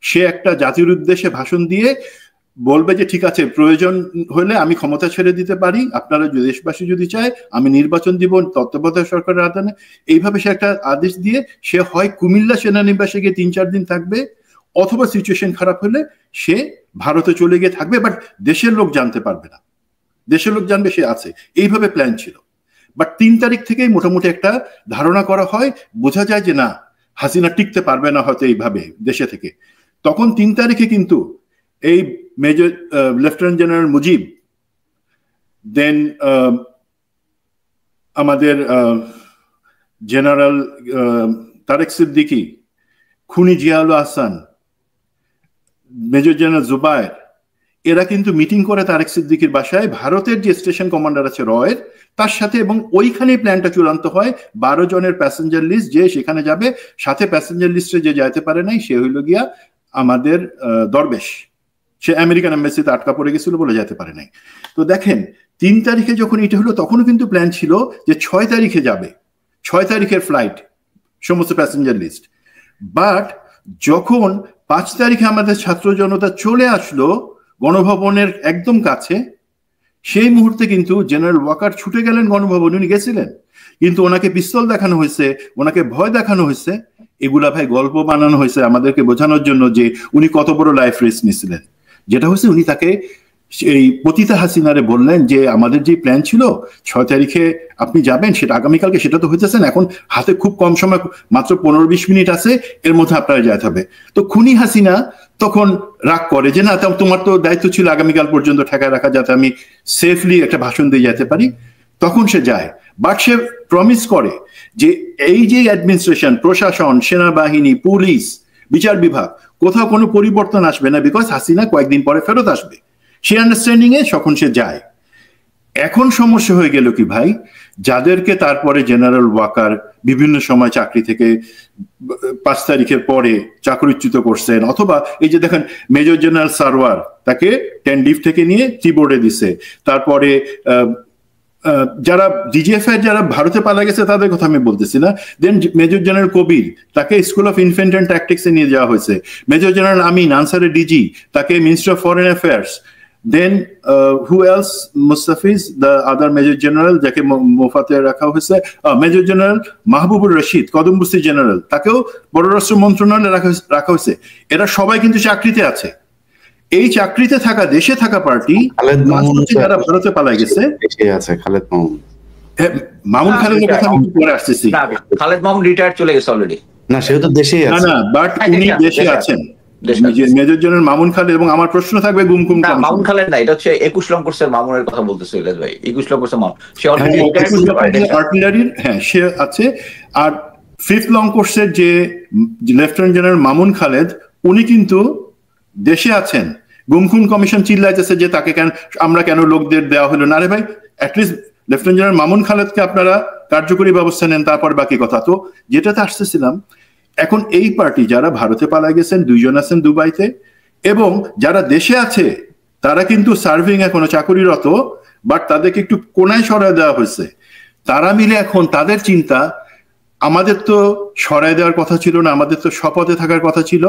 সে একটা জাতির উদ্দেশ্যে ভাষণ দিয়ে বলবে যে ঠিক আছে, প্রয়োজন হলে আমি ক্ষমতা ছেড়ে দিতে পারি, আপনারা দেশবাসী যদি চায় আমি নির্বাচন দিব তত্ত্বাবধায়ক সরকারের আদানে। এইভাবে সে একটা আদেশ দিয়ে সে হয় কুমিল্লা সেনানিবাসে গিয়ে 3-4 দিন থাকবে, অথবা সিচুয়েশন খারাপ হলে সে ভারতে চলে গিয়ে থাকবে, বাট দেশের লোক জানতে পারবে না, দেশের লোক জানবে সে আছে। এইভাবে প্ল্যান ছিল। বাট 3 তারিখ থেকেই মোটামুটি একটা ধারণা করা হয়, বোঝা যায় যে না, হাসিনা টিকতে পারবে না হয়তো এইভাবে দেশে থেকে। তখন 3 তারিখে কিন্তু এই মেজর লেফটেন্যান্ট জেনারেল মুজিব, দেন আমাদের জেনারেল তারেক সিদ্দিকী, খুনি জিয়াউল আহসান, মেজর জেনারেল জুবায়ের, এরা কিন্তু মিটিং করে তারেক সিদ্দিকীর বাসায়, ভারতের যে স্টেশন কমান্ডার আছে রয়ের তার সাথে, এবং ওইখানে প্ল্যানটা চূড়ান্ত হয়। 12 জনের প্যাসেঞ্জার লিস্ট, যে সেখানে যাবে, সাথে প্যাসেঞ্জার লিস্টে যে যাইতে পারে নাই সে হইল গিয়া আমাদের দরবেশ, সে আমেরিকান এম্বাসিতে আটকা পড়ে গেছিল বলে যেতে পারে নাই। তো দেখেন 3 তারিখে যখন এটা হলো তখনও কিন্তু প্ল্যান ছিল যে 6 তারিখে যাবে, 6 তারিখের ফ্লাইট, সমস্ত প্যাসেঞ্জার লিস্ট। বাট যখন 5 তারিখে আমাদের ছাত্র জনতা চলে আসলো গণভবনের একদম কাছে, সেই মুহূর্তে কিন্তু জেনারেল ওয়াকার ছুটে গেলেন গণভবনে, উনি গেছিলেন, কিন্তু ওনাকে পিস্তল দেখানো হয়েছে, ওনাকে ভয় দেখানো হয়েছে। এগুলা ভাই গল্প বানানো হয়েছে আমাদেরকে বোঝানোর জন্য যে উনি কত বড় লাইফ রিস্ক নিয়েছিলেন। যেটা হচ্ছে উনি তাকে এই পতিতা হাসিনারে বললেন যে আমাদের যে প্ল্যান ছিল 6 তারিখে আপনি যাবেন, সেটা আগামীকালকে, সেটা তো হইতেছেন, এখন হাতে খুব কম সময়, মাত্র 15-20 মিনিট আছে, এর মধ্যে আপনারা যেতে হবে। তো খুনি হাসিনা তখন রাগ করে যে না, তোমার তো দায়িত্ব ছিল আগামীকাল পর্যন্ত ঠেকায় রাখা, যাতে আমি সেফলি একটা ভাষণ দিয়ে যেতে পারি। তখন সে যায়, বাট সে প্রমিস করে যে এই যে অ্যাডমিনিস্ট্রেশন, প্রশাসন, সেনাবাহিনী, পুলিশ, বিচার বিভাগ, কোথাও কোনো পরিবর্তন আসবে না, বিকজ হাসিনা কয়েকদিন পরে ফেরত আসবে। সে আন্ডারস্ট্যান্ডিং এ তখন সে যায়। এখন সমস্যা হয়ে গেল কি ভাই, যাদেরকে তারপরে জেনারেল ওয়াকার বিভিন্ন সময় চাকরি থেকে 5 তারিখের পরে চাকরিচ্যুত করছেন, অথবা এই যে দেখেন মেজর জেনারেল সারওয়ার, তাকে 10 ডিভ থেকে নিয়ে চিবোর্ডে দিছে। তারপরে যারা ডিজিএফ এর যারা ভারতে পালা গেছে তাদের কথা আমি বলতেছি না। দেন মেজর জেনারেল কবির, তাকে স্কুল অফ ইনফ্যান্ট অ্যান্ড ট্যাকটিক্সে নিয়ে যাওয়া হয়েছে। মেজর জেনারেল আমিন, আনসারের ডিজি, তাকে minister of foreign affairs. Then who else, Mustafiz the other major general, যাকে মোফাতে রাখা হয়েছে। মেজর জেনারেল মাহবুবুর রশিদ, কদমবস্তি জেনারেল, তাকেও পররাষ্ট্র মন্ত্রণালয়ে রাখা হয়েছে। এরা সবাই কিন্তু চাকরিতে আছে। এই চাকরিতে থাকা, দেশে থাকা পার্টি যারা ভারতে পালাই গেছে, খালেদ মামুন, মামুন খালেদের কথা আমি পরে আসতেছি। খালেদ মামুন রিটায়ার চলে গেছে অলরেডি। না, সেও তো দেশেই আছে। না, বাট উনি দেশে আছেন, মেজর জেনারেল মামুন খালেদ। এবং আমার প্রশ্ন থাকবে গুমকুম, না মামুন খালেদ না, এটা হচ্ছে 21 লং কোর্সের মামুনের কথা বলতেছে ইলিয়াস ভাই। 21 লং কোর্সের মামুন, সে অলরেডি আর্টিলারির, হ্যাঁ সে আছে। আর 5th লং কোর্সের যে লেফটেন্যান্ট জেনারেল মামুন খালেদ, উনি কিন্তু দেশে আছেন। গুমখুন কমিশন চিল্লাইতেছে যে তাকে কেন, আমরা কেন লোকদের দেওয়া হলো না। রে ভাই, অ্যাটলিস্ট লেফটেন্যান্ট জেনারেল মামুন খালেদকে আপনারা কার্যকরী ব্যবস্থা নেন, তারপর বাকি কথা। তো যেটাতে আসতেছিলাম, এখন এই পার্টি যারা ভারতে পালা গেছেন, 2 জন আছেন দুবাইতে, এবং যারা দেশে আছে তারা কিন্তু সার্ভিং এখনো চাকরিরত, বাট তাদেরকে একটু কোনায় সরায় দেওয়া হয়েছে। তারা মিলে এখন তাদের চিন্তা, আমাদের তো সরায় দেওয়ার কথা ছিল না, আমাদের তো শপথে থাকার কথা ছিল।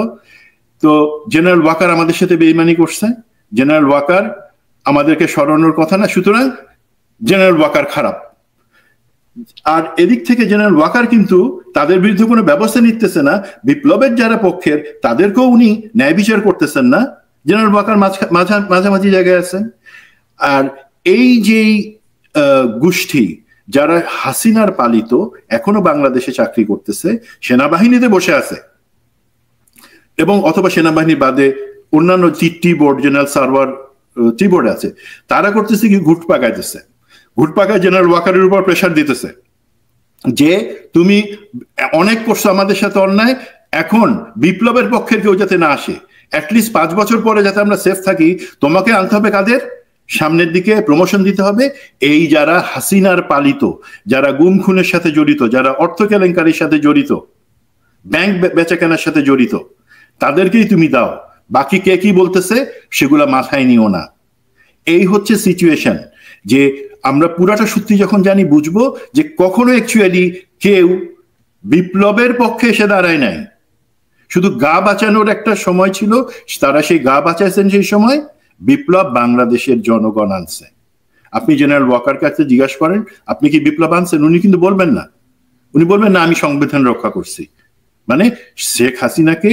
তো জেনারেল ওয়াকার আমাদের সাথে বেইমানি করছে, জেনারেল ওয়াকার আমাদেরকে সরানোর কথা না, সুতরাং জেনারেল ওয়াকার খারাপ। আর এদিক থেকে জেনারেল ওয়াকার কিন্তু তাদের বিরুদ্ধে কোনো ব্যবস্থা নিতেছে না। বিপ্লবের যারা পক্ষের, তাদেরকেও উনি ন্যায় বিচার করতেছেন না। জেনারেল ওয়াকার মাঝামাঝি জায়গায় আছেন। আর এই যেই গোষ্ঠী যারা হাসিনার পালিত, এখনো বাংলাদেশে চাকরি করতেছে, সেনাবাহিনীতে বসে আছে, এবং অথবা সেনাবাহিনী বাদে অন্যান্য টি বোর্ড, জেনারেল সার্ভার টি বোর্ডে আছে, তারা করতেছে কি, ঘুট পাকাইতেছে। ঘুট পাকায় জেনারেল ওয়াকারের উপর প্রেশার দিতেছে যে তুমি অনেক করছো আমাদের সাথে অন্যায়, এখন বিপ্লবের পক্ষের কেউ যাতে না আসে, অ্যাটলিস্ট 5 বছর পরে যাতে আমরা সেফ থাকি, তোমাকে আনতে হবে কাদের, সামনের দিকে প্রমোশন দিতে হবে। এই যারা হাসিনার পালিত, যারা গুম খুনের সাথে জড়িত, যারা অর্থ কেলেঙ্কারির সাথে জড়িত, ব্যাংক বেচাকেনার সাথে জড়িত, তাদেরকেই তুমি দাও। বাকি কে কি বলতেছে সেগুলা মাথায় নিও না। এই হচ্ছে সিচুয়েশন, যে আমরা পুরাটা সত্যি যখন জানি, বুঝবো যে কখনো অ্যাকচুয়ালি কেউ বিপ্লবের পক্ষে এসে দাঁড়ায় নাই। শুধু গা বাঁচানোর একটা সময় ছিল, তারা সেই গা বাঁচাইছেন। সেই সময় বিপ্লব বাংলাদেশের জনগণ আনছে। আপনি জেনারেল ওয়াকার কাছে জিজ্ঞাসা করেন, আপনি কি বিপ্লব আনছেন? উনি কিন্তু বলবেন না। উনি বলবেন না, আমি সংবিধান রক্ষা করছি। মানে শেখ হাসিনাকে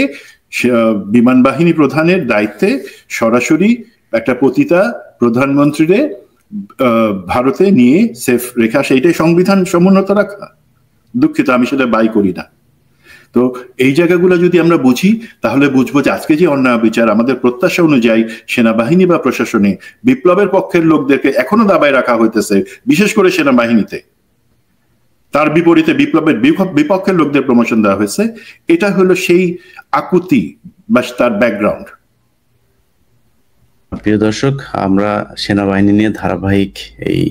বিমান বাহিনী প্রধানের দায়িত্বে সরাসরি একটা পতিতা প্রধানমন্ত্রীরে ভারতে নিয়ে সেফ রেখা, সেইটাই সংবিধান সমুন্নত রাখা। দুঃখিত, আমি সেটা বাই করি না। তো এই জায়গাগুলো যদি আমরা বুঝি, তাহলে বুঝবো যে আজকে যে অন্যায় বিচার, আমাদের প্রত্যাশা অনুযায়ী সেনাবাহিনী বা প্রশাসনে বিপ্লবের পক্ষের লোকদেরকে এখনো দাবায় রাখা হইতেছে, বিশেষ করে সেনাবাহিনীতে। তার বিপরীতে বিপ্লবের বিপক্ষের লোকদের প্রমোশন দেওয়া হয়েছে। এটা হলো সেই আকুতি বা তার ব্যাকগ্রাউন্ড। প্রিয় দর্শক, আমরা সেনাবাহিনী নিয়ে ধারাবাহিক এই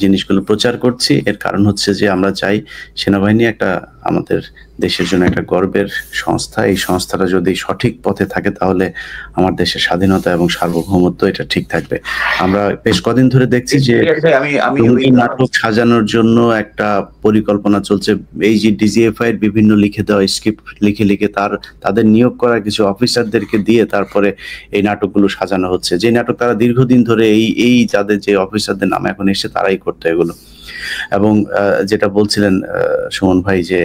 জিনিসগুলো প্রচার করছি। এর কারণ হচ্ছে যে আমরা চাই সেনাবাহিনী একটা আমাদের দেশের জন্য একটা গর্বের সংস্থা। এই সংস্থাটা যদি সঠিক পথে থাকে তাহলে আমার দেশের স্বাধীনতা এবং সার্বভৌমত্ব এটা ঠিক থাকবে। আমরা বেশ কদিন ধরে দেখছি যে নাটক সাজানোর জন্য একটা পরিকল্পনা চলছে। এই যে ডিজিএফআই এর বিভিন্ন লিখে দেওয়া স্ক্রিপ্ট লিখে তাদের নিয়োগ করা কিছু অফিসারদেরকে দিয়ে তারপরে এই নাটকগুলো সাজানো হচ্ছে, যে নাটক তারা দীর্ঘদিন ধরে এই যাদের যে অফিসারদের নাম এখন এসে তারাই করতো এগুলো। এবং যেটা বলছিলেন সুমন ভাই যে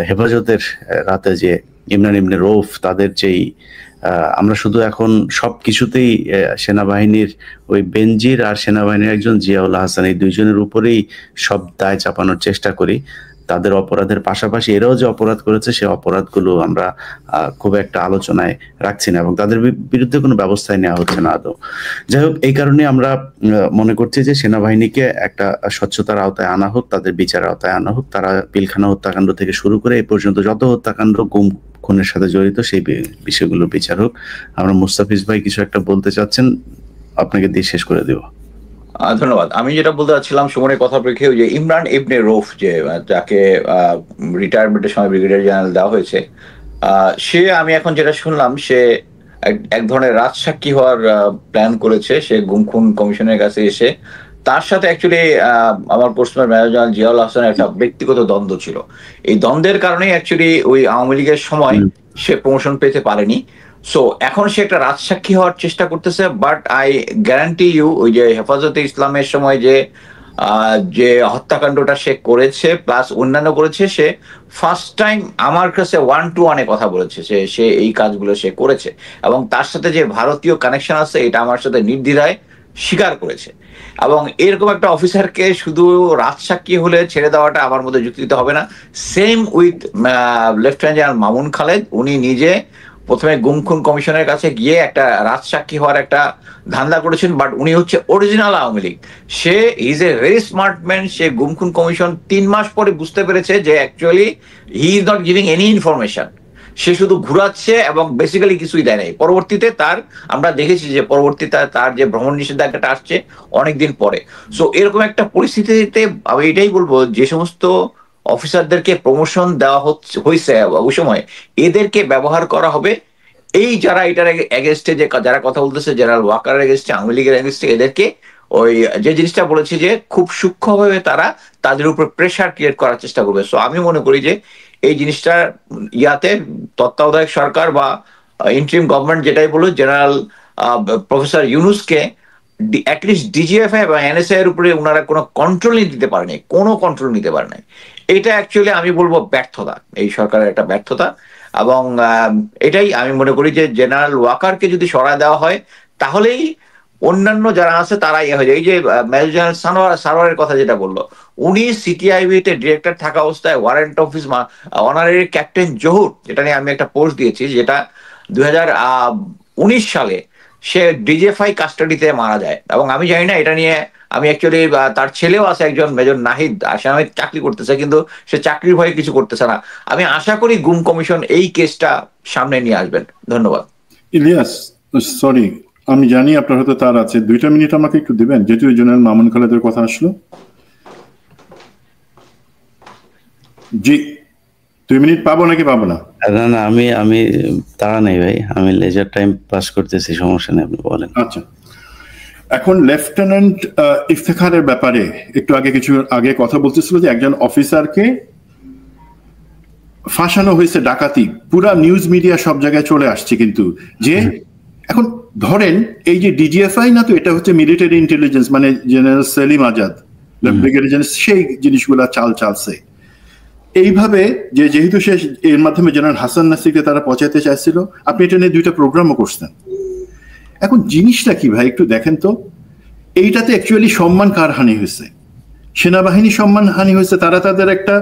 হেফাজতের রাতে যে ইমরান ইবনে রৌফ তাদের যেই আমরা শুধু এখন সব কিছুতেই সেনাবাহিনীর ওই বেনজির আর সেনাবাহিনীর একজন জিয়াউল হাসান এই দুইজনের উপরেই সব দায় চাপানোর চেষ্টা করি। তাদের অপরাধের পাশাপাশি এরাও যে অপরাধ করেছে সে অপরাধগুলো আমরা খুব একটা আলোচনায় রাখছি না এবং তাদের বিরুদ্ধে কোনো ব্যবস্থাই নেওয়া হচ্ছে না আদৌ। যাই হোক, এই কারণে আমরা মনে করছি যে সেনাবাহিনীকে একটা স্বচ্ছতার আওতায় আনা হোক, তাদের বিচারের আওতায় আনা হোক। তারা পিলখানা হত্যাকাণ্ড থেকে শুরু করে এই পর্যন্ত যত হত্যাকাণ্ড গুম খুনের সাথে জড়িত সেই বিষয়গুলোর বিচার হোক। আমরা মুস্তাফিজ ভাই কিছু একটা বলতে চাচ্ছেন, আপনাকে দিয়ে শেষ করে দেব। ধন্যবাদ। আমি যেটা বলতে চাচ্ছিলাম সুমনের কথা প্রেক্ষে, যে ইমরান ইবনে রৌফ যে যাকে রিটায়ারমেন্টের সময় ব্রিগেডিয়ার জেনারেল দেওয়া হয়েছে, সে আমি এখন যেটা শুনলাম সে এক ধরনের রাজসাক্ষী হওয়ার প্ল্যান করেছে। সে গুম খুন কমিশনের কাছে এসে তার সাথে অ্যাকচুয়ালি আমার পার্সোনাল মেজর জেনারেল জিয়াউল হাসানের একটা ব্যক্তিগত দ্বন্দ্ব ছিল। এই দ্বন্দ্বের কারণেই অ্যাকচুয়ালি ওই আওয়ামী লীগের সময় সে প্রমোশন পেতে পারেনি। সো এখন সে একটা রাজসাক্ষী হওয়ার চেষ্টা করতেছে। বাট আই গ্যারান্টি ইউ, ওই যে হেফাজতে ইসলামের সময় যে হত্যাকাণ্ডটা সে করেছে প্লাস অন্যান্য করেছে, সে ফার্স্ট টাইম আমার কাছে 1-to-1 কথা বলেছে সে এই কাজগুলো সে করেছে এবং তার সাথে যে ভারতীয় কানেকশন আছে এটা আমার সাথে নির্দ্বিধায় স্বীকার করেছে। এবং এরকম একটা অফিসারকে শুধু রাজসাক্ষী হলে ছেড়ে দেওয়াটা আমার মধ্যে যুক্তিতে হবে না। Same with lieutenant general Mamun Khaled, উনি নিজে প্রথমে গুম খুন কমিশনের কাছে গিয়ে একটা রাজসাক্ষী হওয়ার একটা ধান্দা করেছেন, বাট উনি হচ্ছে অরিজিনাল আওয়ামী লীগ। সে is a very smart man. সে গুম খুন কমিশন 3 মাস পরে বুঝতে পেরেছে যে actually he is not giving any information, সে শুধু ঘুরাচ্ছে এবং বেসিক্যালি কিছুই দেয় নাই। পরবর্তীতে আমরা দেখেছি যে পরবর্তীতে তার যে ভ্রমণ নিষেধাজ্ঞাটা আসছে অনেকদিন পরে। সো এরকম একটা পরিস্থিতিতে আমি এটাই বলবো, যে সমস্ত অফিসারদেরকে প্রমোশন দেওয়া হয়েছে ওই সময় এদেরকে ব্যবহার করা হবে এই যারা এটার এগেনস্টে যারা কথা বলতেছে, জেনারেল ওয়াকারের এগেনস্টে, আওয়ামী লীগের এগেনস্টে, এদেরকে ওই যে জিনিসটা বলেছি যে খুব সূক্ষ্মভাবে তারা তাদের উপর প্রেশার ক্রিয়েট করার চেষ্টা করবে। সো আমি মনে করি যে এই জিনিসটা ইয়াতে তত্ত্বাবধায়ক সরকার বা ইন্টারিম গভর্নমেন্ট যেটাই বলুন, জেনারেল প্রফেসর ইউনুসকে অ্যাটলিস্ট ডিজিএফআই এবং এনএসআই এর উপরে ওনারা কোনো কন্ট্রোল দিতে পারে নাই, কোনো কন্ট্রোল নিতে পারে নাই। এটা অ্যাকচুয়ালি আমি বলবো ব্যর্থতা, এই সরকারের একটা ব্যর্থতা। এবং এটাই আমি মনে করি যে জেনারেল ওয়াকারকে যদি সরায় দেওয়া হয় তাহলেই অন্যান্য যারা আছে তারা হয়ে যায়। এই যে মেজর জেনারেল সারোয়ারের কথা যেটা বললো, উনি সিটিআইবি তে ডিরেক্টর থাকা অবস্থায় warrant office honorary captain Zahur, যেটা নিয়ে আমি একটা পোস্ট দিয়েছি, যেটা 2019 সালে সে ডিজিএফআই কাস্টাডিতে মারা যায়। এবং আমি জানি না এটা নিয়ে, আমি অ্যাকচুয়ালি তার ছেলেও আছে একজন মেজর নাহিদ, আসামে চাকরি করতেছে, কিন্তু সে চাকরির ভয়ে কিছু করতেছে না। আমি আশা করি গুম কমিশন এই কেসটা সামনে নিয়ে আসবেন। ধন্যবাদ। ইলিয়াস, সরি, আমি জানি আপনার হয়তো তার আছে, 2 মিনিট আমাকে একটু দিবেন, যেহেতু জেনারেল মামুন খালেদের কথা আসলো। জি, 2 মিনিট পাবো নাকি পাবো না? না, আমি তারা নেই ভাই, আমি লেজার টাইম পাস করতেছি, সমস্যা নেই, আপনি বলেন। আচ্ছা, এখন লেফটেন্যান্ট ইফতেখারের ব্যাপারে একটু কিছু আগে কথা বলতেছিল যে একজন অফিসারকে ফাঁসানো হয়েছে ডাকাতি, পুরা নিউজ মিডিয়া সব জায়গায় চলে আসছে। কিন্তু যে এখন ধরেন এই যে ডিজিএফআই না, তো এটা হচ্ছে মিলিটারি ইন্টেলিজেন্স, মানে general Selim Azad brigadier general, সেই জিনিসগুলা চালছে এইভাবে যে যেহেতু সে এর মাধ্যমে জেনারেল হাসান নাসিরকে তারা পৌঁছাতে চাইছিল। আপনি এটা নিয়ে 2টা প্রোগ্রামও করছেন। এখন জিনিসটা কি ভাই একটু দেখেন তো, এইটাতে অ্যাকচুয়ালি সম্মান কার হানি হয়েছে? সেনাবাহিনী সম্মান হানি হয়েছে। তারা তাদের একটা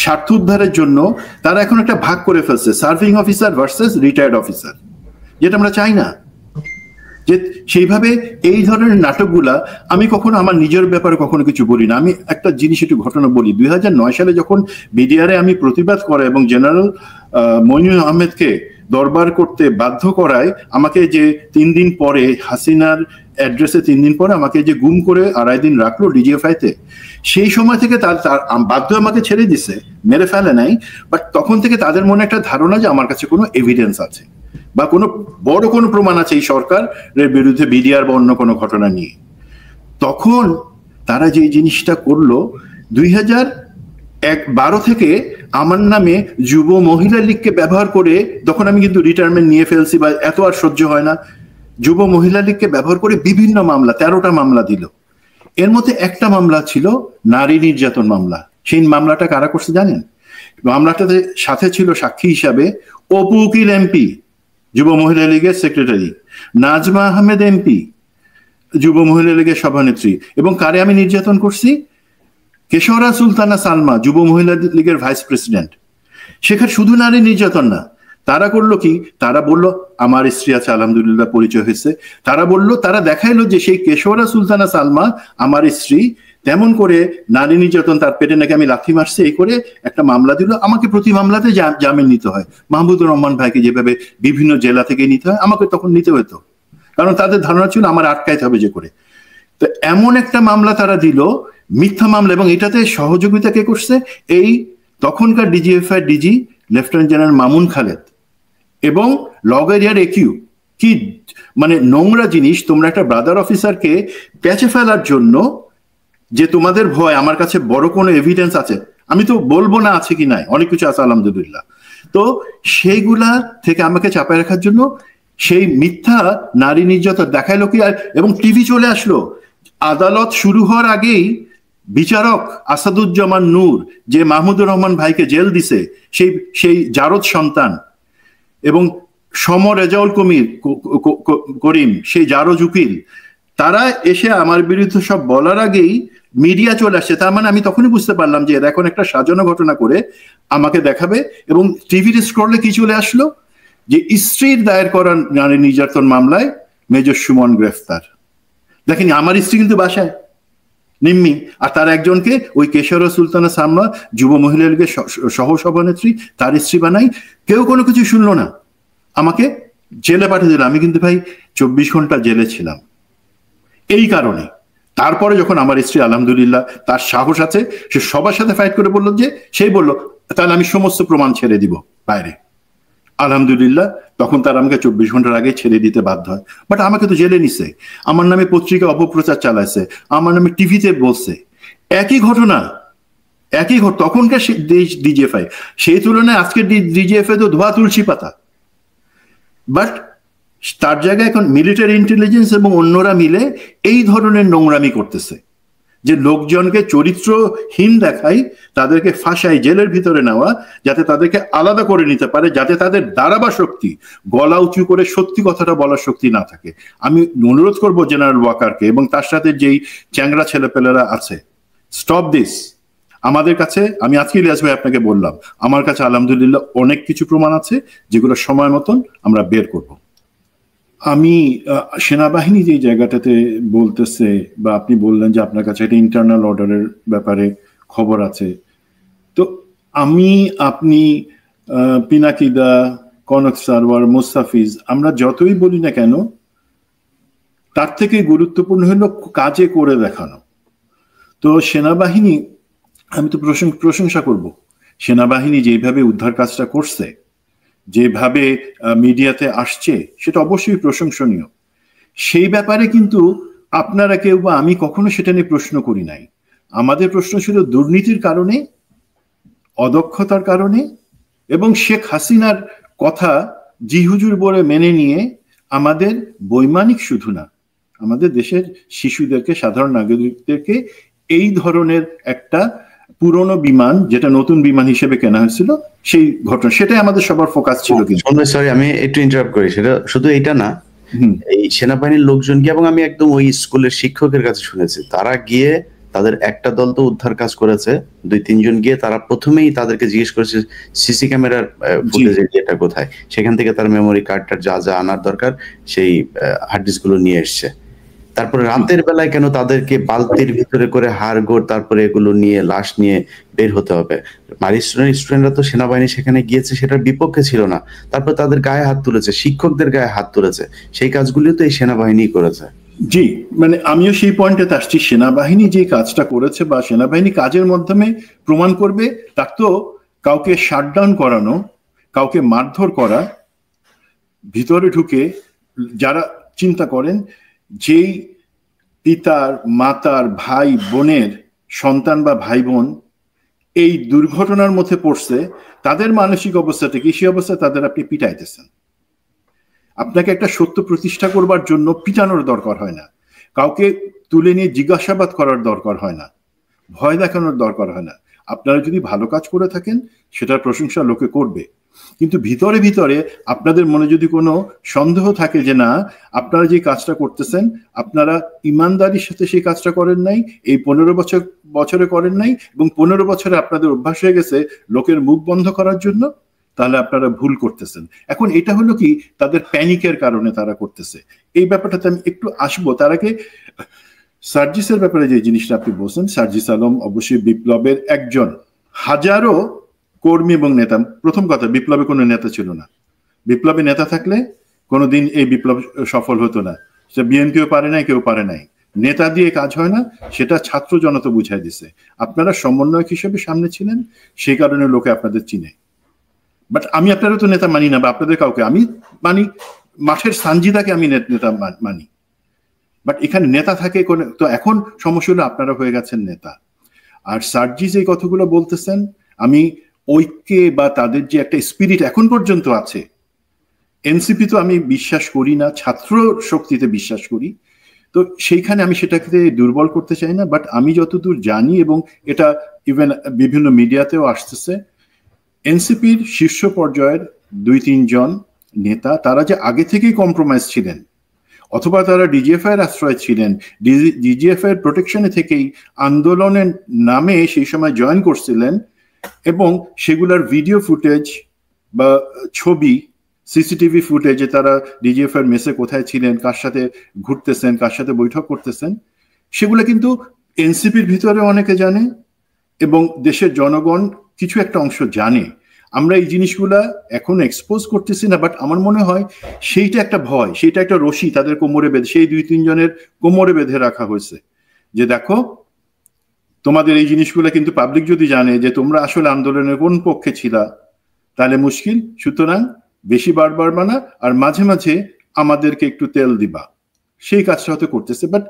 স্বার্থ উদ্ধারের জন্য তারা এখন একটা ভাগ করে ফেলছে, serving officer versus retired officer, যেটা আমরা চাই না। যে সেইভাবে এই ধরনের নাটকগুলা, আমি কখনো আমার নিজের ব্যাপারে কখনো কিছু বলি না। আমি একটা জিনিস একটু ঘটনা বলি। 2009 সালে যখন বিডিআরে আমি প্রতিবাদ করা এবং জেনারেল মইনুল আহমেদকে দরবার করতে বাধ্য করায় আমাকে যে 3 দিন পরে হাসিনার অ্যাড্রেসে 3 দিন পরে আমাকে যে গুম করে 2.5 দিন রাখলো ডিজিএফআইতে, সেই সময় থেকে তার বাধ্য আমাকে ছেড়ে দিছে, মেরে ফেলে নাই। বাট তখন থেকে তাদের মনে একটা ধারণা যে আমার কাছে কোনো এভিডেন্স আছে বা কোনো বড় কোনো প্রমাণ আছে এই সরকারের বিরুদ্ধে বিডিআর বা অন্য কোনো ঘটনা নিয়ে। তখন তারা যে জিনিসটা করলো 2012 থেকে আমার নামে যুব মহিলা লীগকে ব্যবহার করে, তখন আমি কিন্তু রিটায়ারমেন্ট নিয়ে ফেলছি বা এত আর সহ্য হয় না, যুব মহিলা লীগকে ব্যবহার করে বিভিন্ন মামলা 13টা মামলা দিল। এর মধ্যে একটা মামলা ছিল নারী নির্যাতন মামলা। সেই মামলাটা কারা করছে জানেন? মামলাটাতে সাথে ছিল সাক্ষী হিসাবে অপু উকিল এমপি, যুব মহিলা লীগের সেক্রেটারি, নাজমা আহমেদ এমপি, যুব মহিলা লীগের সভানেত্রী, এবং কারে আমি নির্যাতন করছি? কেশরা সুলতানা সালমা, যুব মহিলা লীগের ভাইস প্রেসিডেন্ট। সেখানে শুধু নারী নির্যাতন না, তারা করলো কি, তারা বলল আমার স্ত্রী আছে, আলহামদুলিল্লাহ পরিচয় হয়েছে। তারা বলল, তারা দেখাইলো যে সেই কেশরা সুলতানা সালমা আমার স্ত্রী, তেমন করে নারী নির্যাতন, তার পেটে নাকি আমি লাথি মারছি, এই করে একটা মামলা দিল। আমাকে প্রতি মামলাতে জামিন নিতে হয়। মাহমুদুর রহমান ভাইকে যেভাবে বিভিন্ন জেলা থেকে নিতে হয়, আমাকে তখন নিতে হতো, কারণ তাদের ধারণা ছিল আমার আটকাইতে হবে যে করে। তো এমন একটা মামলা তারা দিল, মিথ্যা মামলা, এবং এটাতে সহযোগিতা কে করছে? এই তখনকার DGFI DG lieutenant general Mamun Khaled এবং লগেরিয়ার একিউ। কি মানে নোংরা জিনিস! তোমরা একটা ব্রাদার অফিসারকে প্যাচে ফেলার জন্য, যে তোমাদের ভয় আমার কাছে বড় কোনো এভিডেন্স আছে, আমি তো বলবো না আছে কি নাই, অনেক কিছু আছে আলহামদুলিল্লাহ, তো সেইগুলা থেকে আমাকে চাপায় রাখার জন্য সেই মিথ্যা নারী নির্যাতন দেখাইলো কি, এবং টিভি চলে আসলো। আদালত শুরু হওয়ার আগেই বিচারক আসাদুজ্জামান নূর, যে মাহমুদুর রহমান ভাইকে জেল দিছে, সেই জারদ সন্তান, এবং রেজাউল করিম, সেই জারজ উকিল, তারা এসে আমার বিরুদ্ধে সব বলার আগেই মিডিয়া চলে আসছে। তার মানে আমি তখনই বুঝতে পারলাম যে এরা এখন একটা সাজানো ঘটনা করে আমাকে দেখাবে। এবং টিভির স্ক্রলে কি চলে আসলো, যে স্ত্রীর দায়ের করা নারী নির্যাতন মামলায় মেজর সুমন গ্রেফতার। দেখেন, আমার স্ত্রী কিন্তু বাসায় নিম্মি, আর তার একজনকে ওই কেশরা সুলতানা সালমা, যুব মহিলা লীগের সহ সভানেত্রী, তার স্ত্রী বানাই। কেউ কোনো কিছু শুনলো না, আমাকে জেলে পাঠিয়ে দিল। আমি কিন্তু ভাই 24 ঘন্টা জেলে ছিলাম এই কারণে। তারপরে যখন আমার স্ত্রী আলহামদুলিল্লাহ তার সাহস আছে, সে সবার সাথে ফাইট করে বললো, যে সেই বললো তাহলে আমি সমস্ত প্রমাণ ছেড়ে দিব বাইরে, আলহামদুলিল্লাহ তখন তারা আমাকে 24 ঘন্টার আগে ছেড়ে দিতে বাধ্য হয়। বাট আমাকে তো জেলে নিছে, আমার নামে পত্রিকা অপপ্রচার চালাইছে, আমার নামে টিভিতে বলছে। একই ঘটনা, তখনকার ডিজিএফআই, সেই তুলনায় আজকের ডিজিএফআই তো ধোয়া তুলসী পাতা। বাট তার জায়গায় এখন মিলিটারি ইন্টেলিজেন্স এবং অন্যরা মিলে এই ধরনের নোংরামি করতেছে, যে লোকজনকে চরিত্রহীন দেখাই, তাদেরকে ফাঁসাই, জেলের ভিতরে নেওয়া, যাতে তাদেরকে আলাদা করে নিতে পারে, যাতে তাদের দাঁড়াবার শক্তি, গলা উঁচু করে সত্যি কথাটা বলার শক্তি না থাকে। আমি অনুরোধ করব জেনারেল ওয়াকারকে এবং তার সাথে যেই চ্যাংরা ছেলেপেলেরা আছে, স্টপ দিস। আমাদের কাছে, আমি আজকে ইলিয়াস ভাই আপনাকে বললাম, আমার কাছে আলহামদুলিল্লাহ অনেক কিছু প্রমাণ আছে, যেগুলো সময় মতন আমরা বের করব। আমি সেনাবাহিনী যে জায়গাটাতে বলতেছে, বা আপনি বললেন যে আপনার কাছে একটা ইন্টারনাল অর্ডারের ব্যাপারে খবর আছে, তো আপনি পিনাকিদা, কনক সারওয়ার, মোস্তাফিজ, আমরা যতই বলি না কেন, তার থেকে গুরুত্বপূর্ণ হলো কাজে করে দেখানো। তো সেনাবাহিনী, আমি তো প্রশংসা করব, সেনাবাহিনী যেভাবে উদ্ধার কাজটা করছে, যেভাবে মিডিয়াতে আসছে, সেটা অবশ্যই প্রশংসনীয়। সেই ব্যাপারে কিন্তু আপনারা কেউ বা আমি কখনো সেটা নিয়ে প্রশ্ন করি নাই। আমাদের প্রশ্ন ছিল দুর্নীতির কারণে, অদক্ষতার কারণে, এবং শেখ হাসিনার কথা জি হুজুর বলে মেনে নিয়ে আমাদের বৈমানিক শুধু না, আমাদের দেশের শিশুদেরকে, সাধারণ নাগরিকদেরকে এই ধরনের একটা পুরনো বিমান, যেটা নতুন বিমান হিসেবে কেনা হয়েছিল, সেই ঘটনা, সেটাই আমাদের সবার ফোকাস ছিল। কিন্তু সরি, আমি একটু ইন্টারাপ্ট করি, সেটা শুধু এটা না, এই সেনাবাহিনীর লোকজন গিয়ে, এবং আমি একদম ওই স্কুলের শিক্ষকের কাছে শুনেছি, তারা গিয়ে তাদের একটা দল তো উদ্ধার কাজ করেছে, 2-3 জন গিয়ে তারা প্রথমেই তাদেরকে জিজ্ঞেস করেছে সিসি ক্যামেরার ফুটেজ এটা কোথায়, সেখান থেকে তার মেমোরি কার্ডটা যা যা আনার দরকার সেই হার্ড ডিস্ক গুলো নিয়ে এসছে। তারপরে রাতের বেলায় কেন তাদেরকে বালতির ভিতরে করে হাড়গোড় তারপরে এগুলো নিয়ে লাশ নিয়ে বের হতে হবে? স্টুডেন্টরা তো সেনাবাহিনী সেখানে গিয়েছে সেটার বিপক্ষে ছিল না, তারপর তাদের গায়ে হাত তুলেছে, শিক্ষকদের গায়ে হাত তুলেছে, সেই কাজগুলিও তো এই সেনাবাহিনী করেছে। জি, মানে আমিও সেই পয়েন্টে আসছি, সেনাবাহিনী যে কাজটা করেছে বা সেনাবাহিনী কাজের মাধ্যমে প্রমাণ করবে, তার তো কাউকে শাটডাউন করানো, কাউকে মারধর করা, ভিতরে ঢুকে যারা চিন্তা করেন যেই পিতার মাতার ভাই বোনের সন্তান বা ভাই বোন এই দুর্ঘটনার মধ্যে পড়ছে, তাদের মানসিক অবস্থাটা কি, সেই অবস্থায় তাদের আপনি পিটাইতেছেন। আপনাকে একটা সত্য প্রতিষ্ঠা করবার জন্য পিটানোর দরকার হয় না, কাউকে তুলে নিয়ে জিজ্ঞাসাবাদ করার দরকার হয় না, ভয় দেখানোর দরকার হয় না। আপনারা যদি ভালো কাজ করে থাকেন সেটার প্রশংসা লোকে করবে, কিন্তু ভিতরে ভিতরে আপনাদের মনে যদি কোনো সন্দেহ থাকে যে না আপনারা যে কাজটা করতেছেন আপনারা ইমানদারির সাথে সেই কাজটা করেন নাই, এই 15 বছরে করেন নাই, এবং 15 বছরে আপনাদের অভ্যাস হয়ে গেছে লোকের মুখ বন্ধ করার জন্য, তাহলে আপনারা ভুল করতেছেন। এখন এটা হলো কি, তাদের প্যানিকের কারণে তারা করতেছে। এই ব্যাপারটাতে আমি একটু আসবো। তার আগে সার্জিসের ব্যাপারে যে জিনিসটা আপনি বলছেন, সার্জিস আলম অবশ্যই বিপ্লবের একজন, হাজারো কর্মী এবং নেতা। প্রথম কথা, বিপ্লবে কোনো নেতা ছিল না। বিপ্লবে নেতা থাকলে কোনোদিন এই বিপ্লব সফল হতো না। সে বিএনপিও পারে নাই, কেউ পারে নাই। নেতা দিয়ে কাজ হয় না, সেটা ছাত্র জনতা বুঝাই দিছে। আপনারা সমন্বয়ক হিসেবে সামনে ছিলেন, সেই কারণে লোকে আপনাদের চিনে। বাট আমি আপনারা তো নেতা মানি না, বা আপনাদের কাউকে আমি মানি, মাঠের সানজিদাকে আমি নেতা মানি। বাট এখানে নেতা থাকে কোন, তো এখন সমস্যা হলো আপনারা হয়ে গেছেন নেতা। আর সার্জিস এই কথাগুলো বলতেছেন, আমি ঐক্যে বা তাদের যে একটা স্পিরিট এখন পর্যন্ত আছে, এনসিপি তো আমি বিশ্বাস করি না, ছাত্র শক্তিতে বিশ্বাস করি, তো সেইখানে আমি সেটাকে দুর্বল করতে চাই না। বাট আমি যতদূর জানি, এবং এটা ইভেন বিভিন্ন মিডিয়াতেও আসতেছে, এনসিপির শীর্ষ পর্যায়ের 2-3 জন নেতা তারা যে আগে থেকেই কম্প্রোমাইজ ছিলেন, অথবা তারা ডিজিএফআই এর আশ্রয় ছিলেন, ডিজিএফআই এর প্রোটেকশনে থেকেই আন্দোলনের নামে সেই সময় জয়েন করছিলেন, এবং সেগুলার ভিডিও ফুটেজ বা ছবি, সিসিটিভি ফুটেজে তারা ডিজিএফআই এর মেসে কোথায় ছিলেন, কার সাথে ঘুরতেছেন, কার সাথে বৈঠক করতেছেন, সেগুলো কিন্তু এনসিপির ভিতরে অনেকে জানে, এবং দেশের জনগণ কিছু একটা অংশ জানে। আমরা এই জিনিসগুলা এখন এক্সপোজ করতেছি না, বাট আমার মনে হয় সেইটা একটা ভয়, সেইটা একটা রশি তাদের কোমরে বেঁধে, সেই 2-3 জনের কোমরে বেঁধে রাখা হয়েছে, যে দেখো তোমাদের এই জিনিসগুলো কিন্তু পাবলিক যদি জানে যে তোমরা আসলে আন্দোলনের কোন পক্ষে ছিলা, তাহলে মুশকিল। সুতরাং বেশি বারবার বানা, আর মাঝে মাঝে আমাদেরকে একটু তেল দিবা, সেই কাজটা হয়তো করতেছে। বাট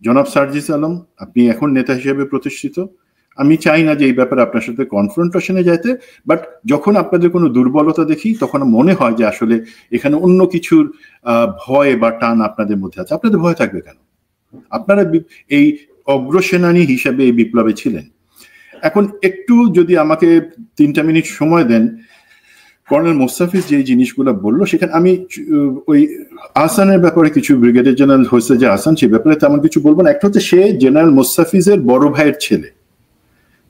জনাব সার্জিস আলম, আপনি এখন নেতা হিসেবে প্রতিষ্ঠিত, আমি চাই না যে এই ব্যাপারে আপনার সাথে কনফ্রন্টেশনে যাইতে, বাট যখন আপনাদের কোনো দুর্বলতা দেখি তখন মনে হয় যে আসলে এখানে অন্য কিছুর ভয় বা টান আপনাদের মধ্যে আছে। আপনাদের ভয় থাকবে কেন? আপনারা এই অগ্রসেনানী হিসেবে এই বিপ্লবে ছিলেন। এখন একটু যদি আমাকে 3টা মিনিট সময় দেন, কর্নেল মোস্তাফিজ যে জিনিসগুলো বললো, সেখানে আমি ওই আহসানের ব্যাপারে কিছু, ব্রিগেডিয়ার জেনারেল হয়েছে যে আহসান, সে ব্যাপারে তেমন কিছু বলবো না। একটা হচ্ছে সে জেনারেল মোস্তাফিজের বড় ভাইয়ের ছেলে,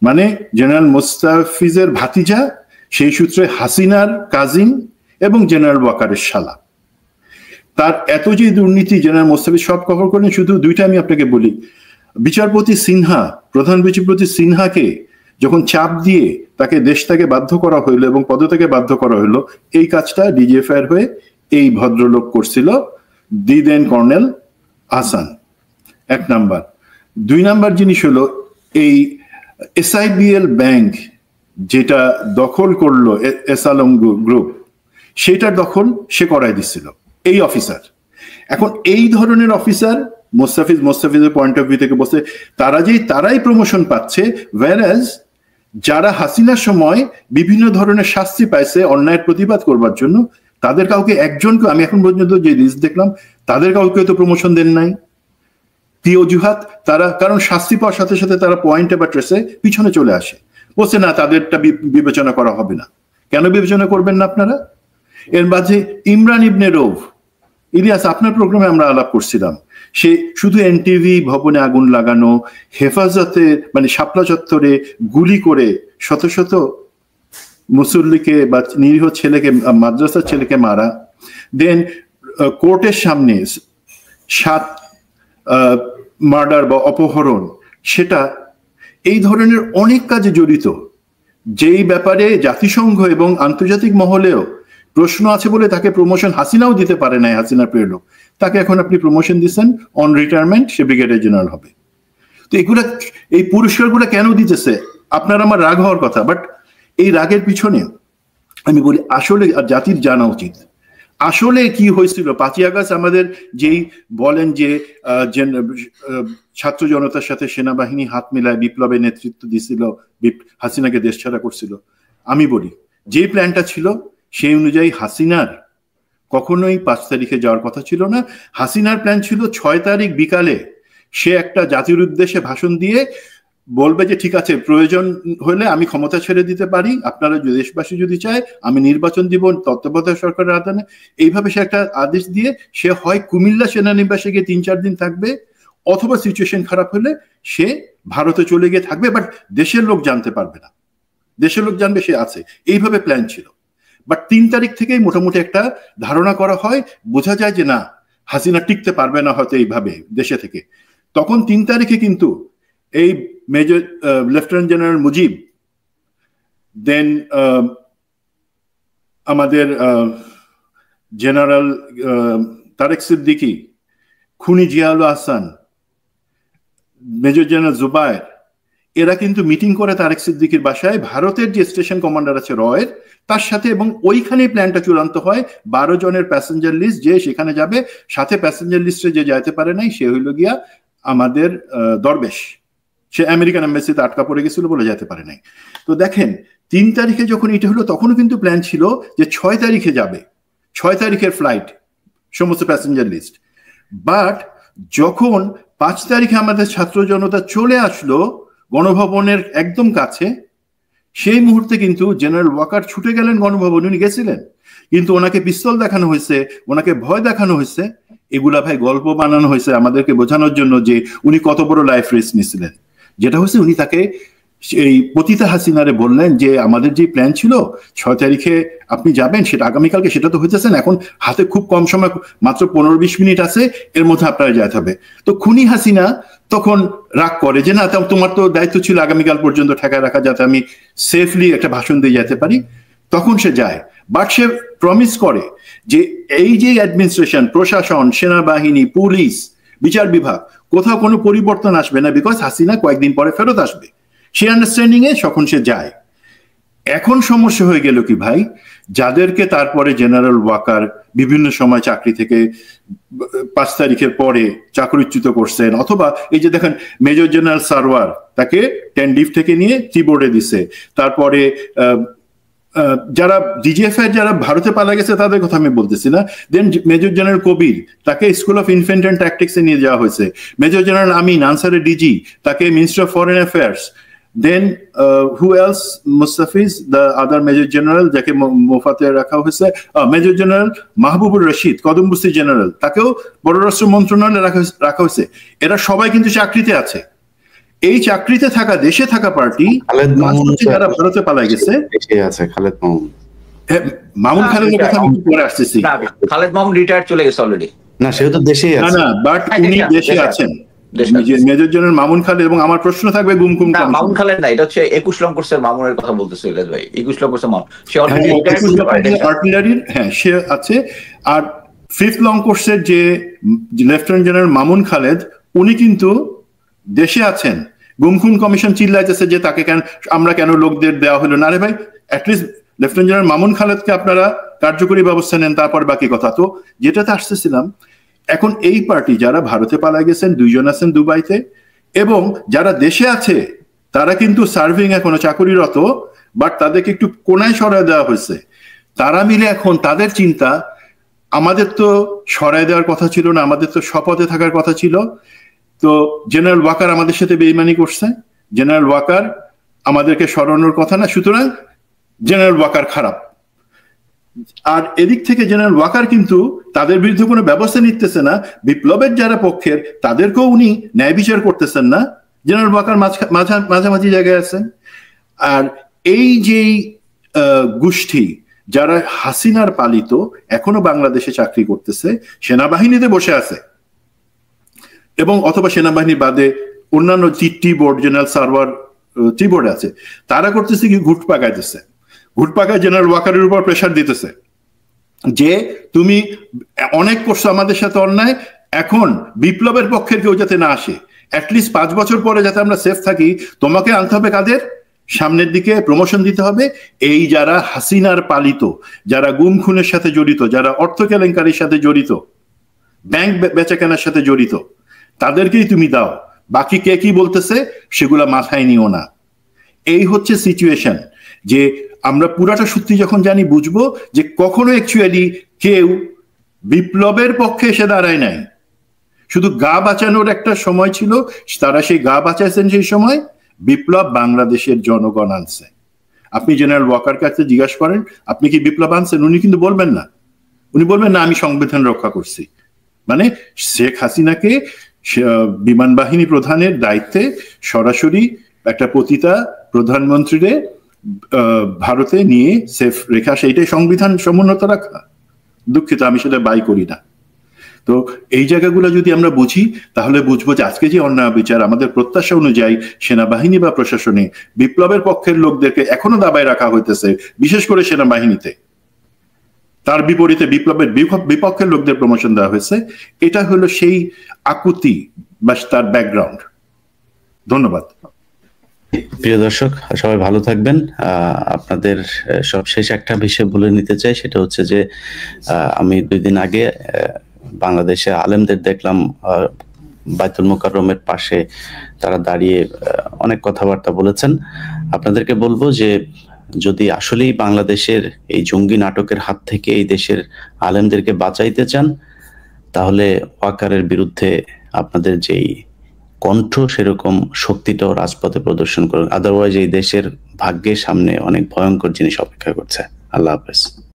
মানে জেনারেল মোস্তাফিজের ভাতিজা, সেই সূত্রে হাসিনার কাজিন এবং জেনারেল ওয়াকারের শালা। তার এত যে দুর্নীতি জেনারেল মোস্তাফিজ সব কভার করেন। শুধু 2টা আমি আপনাকে বলি, বিচারপতি সিনহা, প্রধান বিচারপতি সিনহাকে যখন চাপ দিয়ে তাকে দেশ থেকে বাধ্য করা হইলো এবং পদত্যাগে বাধ্য করা হইলো, এই কাজটা ডিজিএফআই হয়ে এই ভদ্রলোক করছিল, দি দেন কর্নেল আহসান। 1 নাম্বার। 2 নাম্বার জিনিস হলো, এই এসআইবিএল ব্যাংক যেটা দখল করলো এস আলম গ্রুপ, সেটার দখল সে করাই দিচ্ছিল এই অফিসার। এখন এই ধরনের অফিসার মোস্তাফিজের পয়েন্ট অফ ভিউ থেকে বসে তারাই প্রমোশন পাচ্ছে, whereas যারা হাসিনার সময় বিভিন্ন ধরনের শাস্তি পাইছে অন্যায়ের প্রতিবাদ করবার জন্য, তাদের কাউকে একজনকে, আমি এখন পর্যন্ত যে লিস্ট দেখলাম, তাদের কাউকে তো প্রমোশন দেন নাই। কি অজুহাত? তারা কারণ শাস্তি পাওয়ার সাথে সাথে তারা পয়েন্টে বা ট্রেসে পিছনে চলে আসে, বলছে না তাদেরটা বিবেচনা করা হবে না। কেন বিবেচনা করবেন না আপনারা? এর মাঝে ইমরান ইবনে রৌফ, ইলিয়াস আপনার প্রোগ্রামে আমরা আলাপ করছিলাম, সে শুধু এনটিভি ভবনে আগুন লাগানো, হেফাজতে মানে শাপলা চত্বরে গুলি করে শত শত মুসল্লিকে বা নিরীহ ছেলেকে, মাদ্রাসার ছেলেকে মারা, দেন কোর্টের সামনে 7 মার্ডার বা অপহরণ, সেটা এই ধরনের অনেক কাজে জড়িত, যেই ব্যাপারে জাতিসংঘ এবং আন্তর্জাতিক মহলেও প্রশ্ন আছে বলে তাকে প্রমোশন হাসিনাও দিতে পারে নাই, হাসিনার প্রিয় লোক, তাকে এখন আপনি প্রমোশন দিচ্ছেন on retirement, say brigadier general হবে। তো এগুলা, এই পুরস্কারগুলো কেন দিতেছে? আপনার আমার রাগ হওয়ার কথা, বাট এই রাগের পিছনে আমি বলি আসলে জাতির জানা উচিত আসলে কি হয়েছিল। 5ই আগস্ট আমাদের যেই বলেন যে ছাত্র জনতার সাথে সেনাবাহিনী হাত মিলায় বিপ্লবের নেতৃত্ব দিছিল, হাসিনাকে দেশ ছাড়া করছিল, আমি বলি যে প্ল্যানটা ছিল সেই অনুযায়ী হাসিনার কখনোই 5 তারিখে যাওয়ার কথা ছিল না। হাসিনার প্ল্যান ছিল 6 তারিখ বিকালে সে একটা জাতির উদ্দেশ্যে ভাষণ দিয়ে বলবে যে ঠিক আছে, প্রয়োজন হলে আমি ক্ষমতা ছেড়ে দিতে পারি, আপনারা দেশবাসী যদি চায় আমি নির্বাচন দিব তত্ত্বাবধায়ক সরকারের আদানে। এইভাবে সে একটা আদেশ দিয়ে সে হয় কুমিল্লা সেনানিবাসে গিয়ে 3-4 দিন থাকবে, অথবা সিচুয়েশন খারাপ হলে সে ভারতে চলে গিয়ে থাকবে, বাট দেশের লোক জানতে পারবে না, দেশের লোক জানবে সে আছে। এইভাবে প্ল্যান ছিল। বাট 3 তারিখ থেকেই মোটামুটি একটা ধারণা করা হয়, বোঝা যায় যে না, হাসিনা টিকতে পারবে না হয়তো এইভাবে দেশে থেকে। তখন 3 তারিখে কিন্তু এই মেজর লেফটেন্যান্ট জেনারেল মুজিব, দেন আমাদের জেনারেল তারেক সিদ্দিকী, খুনি জিয়াউল আহসান, মেজর জেনারেল জুবায়ের, এরা কিন্তু মিটিং করে তারেক সিদ্দিকীর বাসায়, ভারতের যে স্টেশন কমান্ডার আছে রয়ের তার সাথে, এবং ওইখানে প্ল্যানটা চূড়ান্ত হয়। 12 জনের প্যাসেঞ্জার লিস্ট, যে সেখানে যাবে, সাথে প্যাসেঞ্জার লিস্টে যে যাইতে পারে নাই সে হইল গিয়া আমাদের দরবেশ, সে আমেরিকান এম্বাসিতে আটকা পড়ে গেছিল বলে যেতে পারে নাই। তো দেখেন 3 তারিখে যখন এটা হলো তখনও কিন্তু প্ল্যান ছিল যে 6 তারিখে যাবে, 6 তারিখের ফ্লাইট, সমস্ত প্যাসেঞ্জার লিস্ট। বাট যখন 5 তারিখে আমাদের ছাত্র জনতা চলে আসলো গণভবনের একদম কাছে, সেই মুহূর্তে কিন্তু জেনারেল ওয়াকার ছুটে গেলেন গণভবনে, উনি গেছিলেন, কিন্তু ওনাকে পিস্তল দেখানো হয়েছে, ওনাকে ভয় দেখানো হয়েছে। এগুলা ভাই গল্প বানানো হয়েছে আমাদেরকে বোঝানোর জন্য যে উনি কত বড় লাইফ রিস্ক নিয়েছিলেন। যেটা হচ্ছে উনি তাকে এই পতিতা হাসিনারে বললেন যে আমাদের যে প্ল্যান ছিল 6 তারিখে আপনি যাবেন, সেটা আগামীকালকে, সেটা তো হইতেছেন, এখন হাতে খুব কম সময়, মাত্র 15-20 মিনিট আছে, এর মধ্যে আপনারা যেতে হবে। তো খুনি হাসিনা তখন রাগ করে যে না, তোমার তো দায়িত্ব ছিল আগামীকাল পর্যন্ত ঠেকায় রাখা, যাতে আমি সেফলি একটা ভাষণ দিয়ে যেতে পারি। তখন সে যায়, বাট সে প্রমিস করে যে এই যে অ্যাডমিনিস্ট্রেশন, প্রশাসন, সেনাবাহিনী, পুলিশ, বিচার বিভাগ, কোথাও কোনো পরিবর্তন আসবে না, বিকজ হাসিনা কয়েকদিন পরে ফেরত আসবে। সে আন্ডারস্ট্যান্ডিং এ তখন সে যায়। এখন সমস্যা হয়ে গেল কি ভাই, যাদেরকে তারপরে জেনারেল ওয়াকার বিভিন্ন সময় চাকরি থেকে 5 তারিখের পরে চাকরিচ্যুত করছেন, অথবা এই যে দেখেন মেজর জেনারেল সারওয়ার, তাকে 10 ডিভ থেকে নিয়ে কিবোর্ডে দিছে। তারপরে যারা ডিজিএফ এর যারা ভারতে পালা গেছে তাদের কথা আমি বলতেছি না। দেন মেজর জেনারেল কবির, তাকে স্কুল অফ ইনফ্যান্ট অ্যান্ড ট্যাকটিক্সে নিয়ে যাওয়া হয়েছে। মেজর জেনারেল আমিন, আনসারের ডিজি, তাকে minister of foreign affairs. Then who else, Mustafiz the other major general, যাকে মোফাতে রাখা হয়েছে। মেজর জেনারেল মাহবুবুর রশিদ, কদমবস্তি জেনারেল, তাকেও পররাষ্ট্র মন্ত্রণালয়ে রাখা হয়েছে। এরা সবাই কিন্তু চাকরিতে আছে। এই চাকরিতে থাকা, দেশে থাকা পার্টি যারা ভারতে পালাই গেছে, খালেদ মামুন, মামুন খালেদের কথা আমি পরে আসতেছি। খালেদ মামুন রিটায়ার চলে গেছে অলরেডি। না, সেও তো দেশেই আছে। না, বাট উনি দেশে আছেন, মেজর জেনারেল মামুন খালেদ। এবং আমার প্রশ্ন থাকবে গুমকুম, না মামুন খালেদ না, এটা হচ্ছে 21 লং কোর্সের মামুনের কথা বলতেছে ইলাজ ভাই। 21 লং কোর্সের মামুন, সে অলরেডি আর্টিলারির, হ্যাঁ সে আছে। আর 5th লং কোর্সের যে লেফটেন্যান্ট জেনারেল মামুন খালেদ, উনি কিন্তু দেশে আছেন। গুমখুন কমিশন চিল্লাইতেছে যে তাকে কেন, আমরা কেন লোকদের দেওয়া হলো না। রে ভাই, অ্যাটলিস্ট লেফটেন্যান্ট জেনারেল মামুন খালেদকে আপনারা কার্যকরী ব্যবস্থা নেন, তারপর বাকি কথা। তো যেটাতে আসতেছিলাম, এখন এই পার্টি যারা ভারতে পালা গেছেন, 2 জন আছেন দুবাইতে, এবং যারা দেশে আছে তারা কিন্তু সার্ভিং এখনো চাকরিরত, বাট তাদেরকে একটু কোনায় সরায় দেওয়া হয়েছে। তারা মিলে এখন তাদের চিন্তা, আমাদের তো সরায় দেওয়ার কথা ছিল না, আমাদের তো শপথে থাকার কথা ছিল। তো জেনারেল ওয়াকার আমাদের সাথে বেইমানি করছে, জেনারেল ওয়াকার আমাদেরকে সরানোর কথা না, সুতরাং জেনারেল ওয়াকার খারাপ। আর এদিক থেকে জেনারেল ওয়াকার কিন্তু তাদের বিরুদ্ধে কোনো ব্যবস্থা নিতেছে না। বিপ্লবের যারা পক্ষের তাদেরকেও উনি ন্যায় বিচার করতেছেন না। জেনারেল ওয়াকার মাঝামাঝি জায়গায় আছেন। আর এই যে গোষ্ঠী যারা হাসিনার পালিত, এখনো বাংলাদেশে চাকরি করতেছে, সেনাবাহিনীতে বসে আছে, এবং অথবা সেনাবাহিনী বাদে অন্যান্য tea board, general server tea board আছে, তারা করতেছে কি ঘুট পাকাইতেছে, ঘুট পাকায় জেনারেল ওয়াকারের উপর প্রেশার দিতেছে যে তুমি অনেক করছো আমাদের সাথে অন্যায়, এখন বিপ্লবের পক্ষের কেউ যাতে না আসে, অ্যাটলিস্ট 5 বছর পরে যাতে আমরা সেফ থাকি, তোমাকে আনতে হবে কাদের, সামনের দিকে প্রমোশন দিতে হবে এই যারা হাসিনার পালিত, যারা গুম খুনের সাথে জড়িত, যারা অর্থ কেলেঙ্কারির সাথে জড়িত, ব্যাংক বেচাকেনার সাথে জড়িত, তাদেরকেই তুমি দাও, বাকি কে কি বলতেছে সেগুলা মাথায় নিও না। এই হচ্ছে সিচুয়েশন, যে আমরা পুরাটা সত্যি যখন জানি বুঝবো যে কখনো অ্যাকচুয়ালি কেউ বিপ্লবের পক্ষে এসে দাঁড়ায় নাই, শুধু গা বাঁচানোর একটা সময় ছিল, তারা সেই গা বাঁচাইছেন সেই সময়, বিপ্লব বাংলাদেশের জনগণ আনছে। আপনি জেনারেল ওয়াকার কাছে জিজ্ঞাসা করেন আপনি কি বিপ্লব আনছেন, উনি কিন্তু বলবেন না, উনি বলবেন না আমি সংবিধান রক্ষা করছি। মানে শেখ হাসিনাকে বিমান বাহিনী প্রধানের দায়িত্বে সরাসরি একটা পতিতা প্রধানমন্ত্রীরে ভারতে নিয়ে সেফ রেখা, সেইটাই সংবিধান সমুন্নত রাখা। দুঃখিত, আমি সেটা বাই করি না। তো এই জায়গাগুলো যদি আমরা বুঝি তাহলে বুঝবো যে আজকে যে অন্যায় বিচার আমাদের প্রত্যাশা অনুযায়ী সেনাবাহিনী বা প্রশাসনে বিপ্লবের পক্ষের লোকদেরকে এখনো দাবায় রাখা হইতেছে, বিশেষ করে সেনাবাহিনীতে, তার বিপরীতে বিপ্লবের বিপক্ষের লোকদের প্রমোশন দেওয়া হয়েছে। এটা হলো সেই আকুতি বা তার ব্যাকগ্রাউন্ড। ধন্যবাদ। প্রিয় দর্শক, সবাই ভালো থাকবেন। আপনাদের সবশেষ একটা বিষয় বলে নিতে চাই, সেটা হচ্ছে যে আমি 2 দিন আগে বাংলাদেশে আলেমদের দেখলাম বাইতুল মোকাররমের পাশে, তারা দাঁড়িয়ে অনেক কথাবার্তা বলেছেন। আপনাদেরকে বলবো যে যদি আসলেই বাংলাদেশের এই জঙ্গি নাটকের হাত থেকে এই দেশের আলেমদেরকে বাঁচাইতে চান, তাহলে ওয়াকারের বিরুদ্ধে আপনাদের যেই কণ্ঠ সেরকম শক্তিটাও রাজপথে প্রদর্শন করুন, আদারওয়াইজ এই দেশের ভাগ্যের সামনে অনেক ভয়ঙ্কর জিনিস অপেক্ষা করছে। আল্লাহ হাফেজ।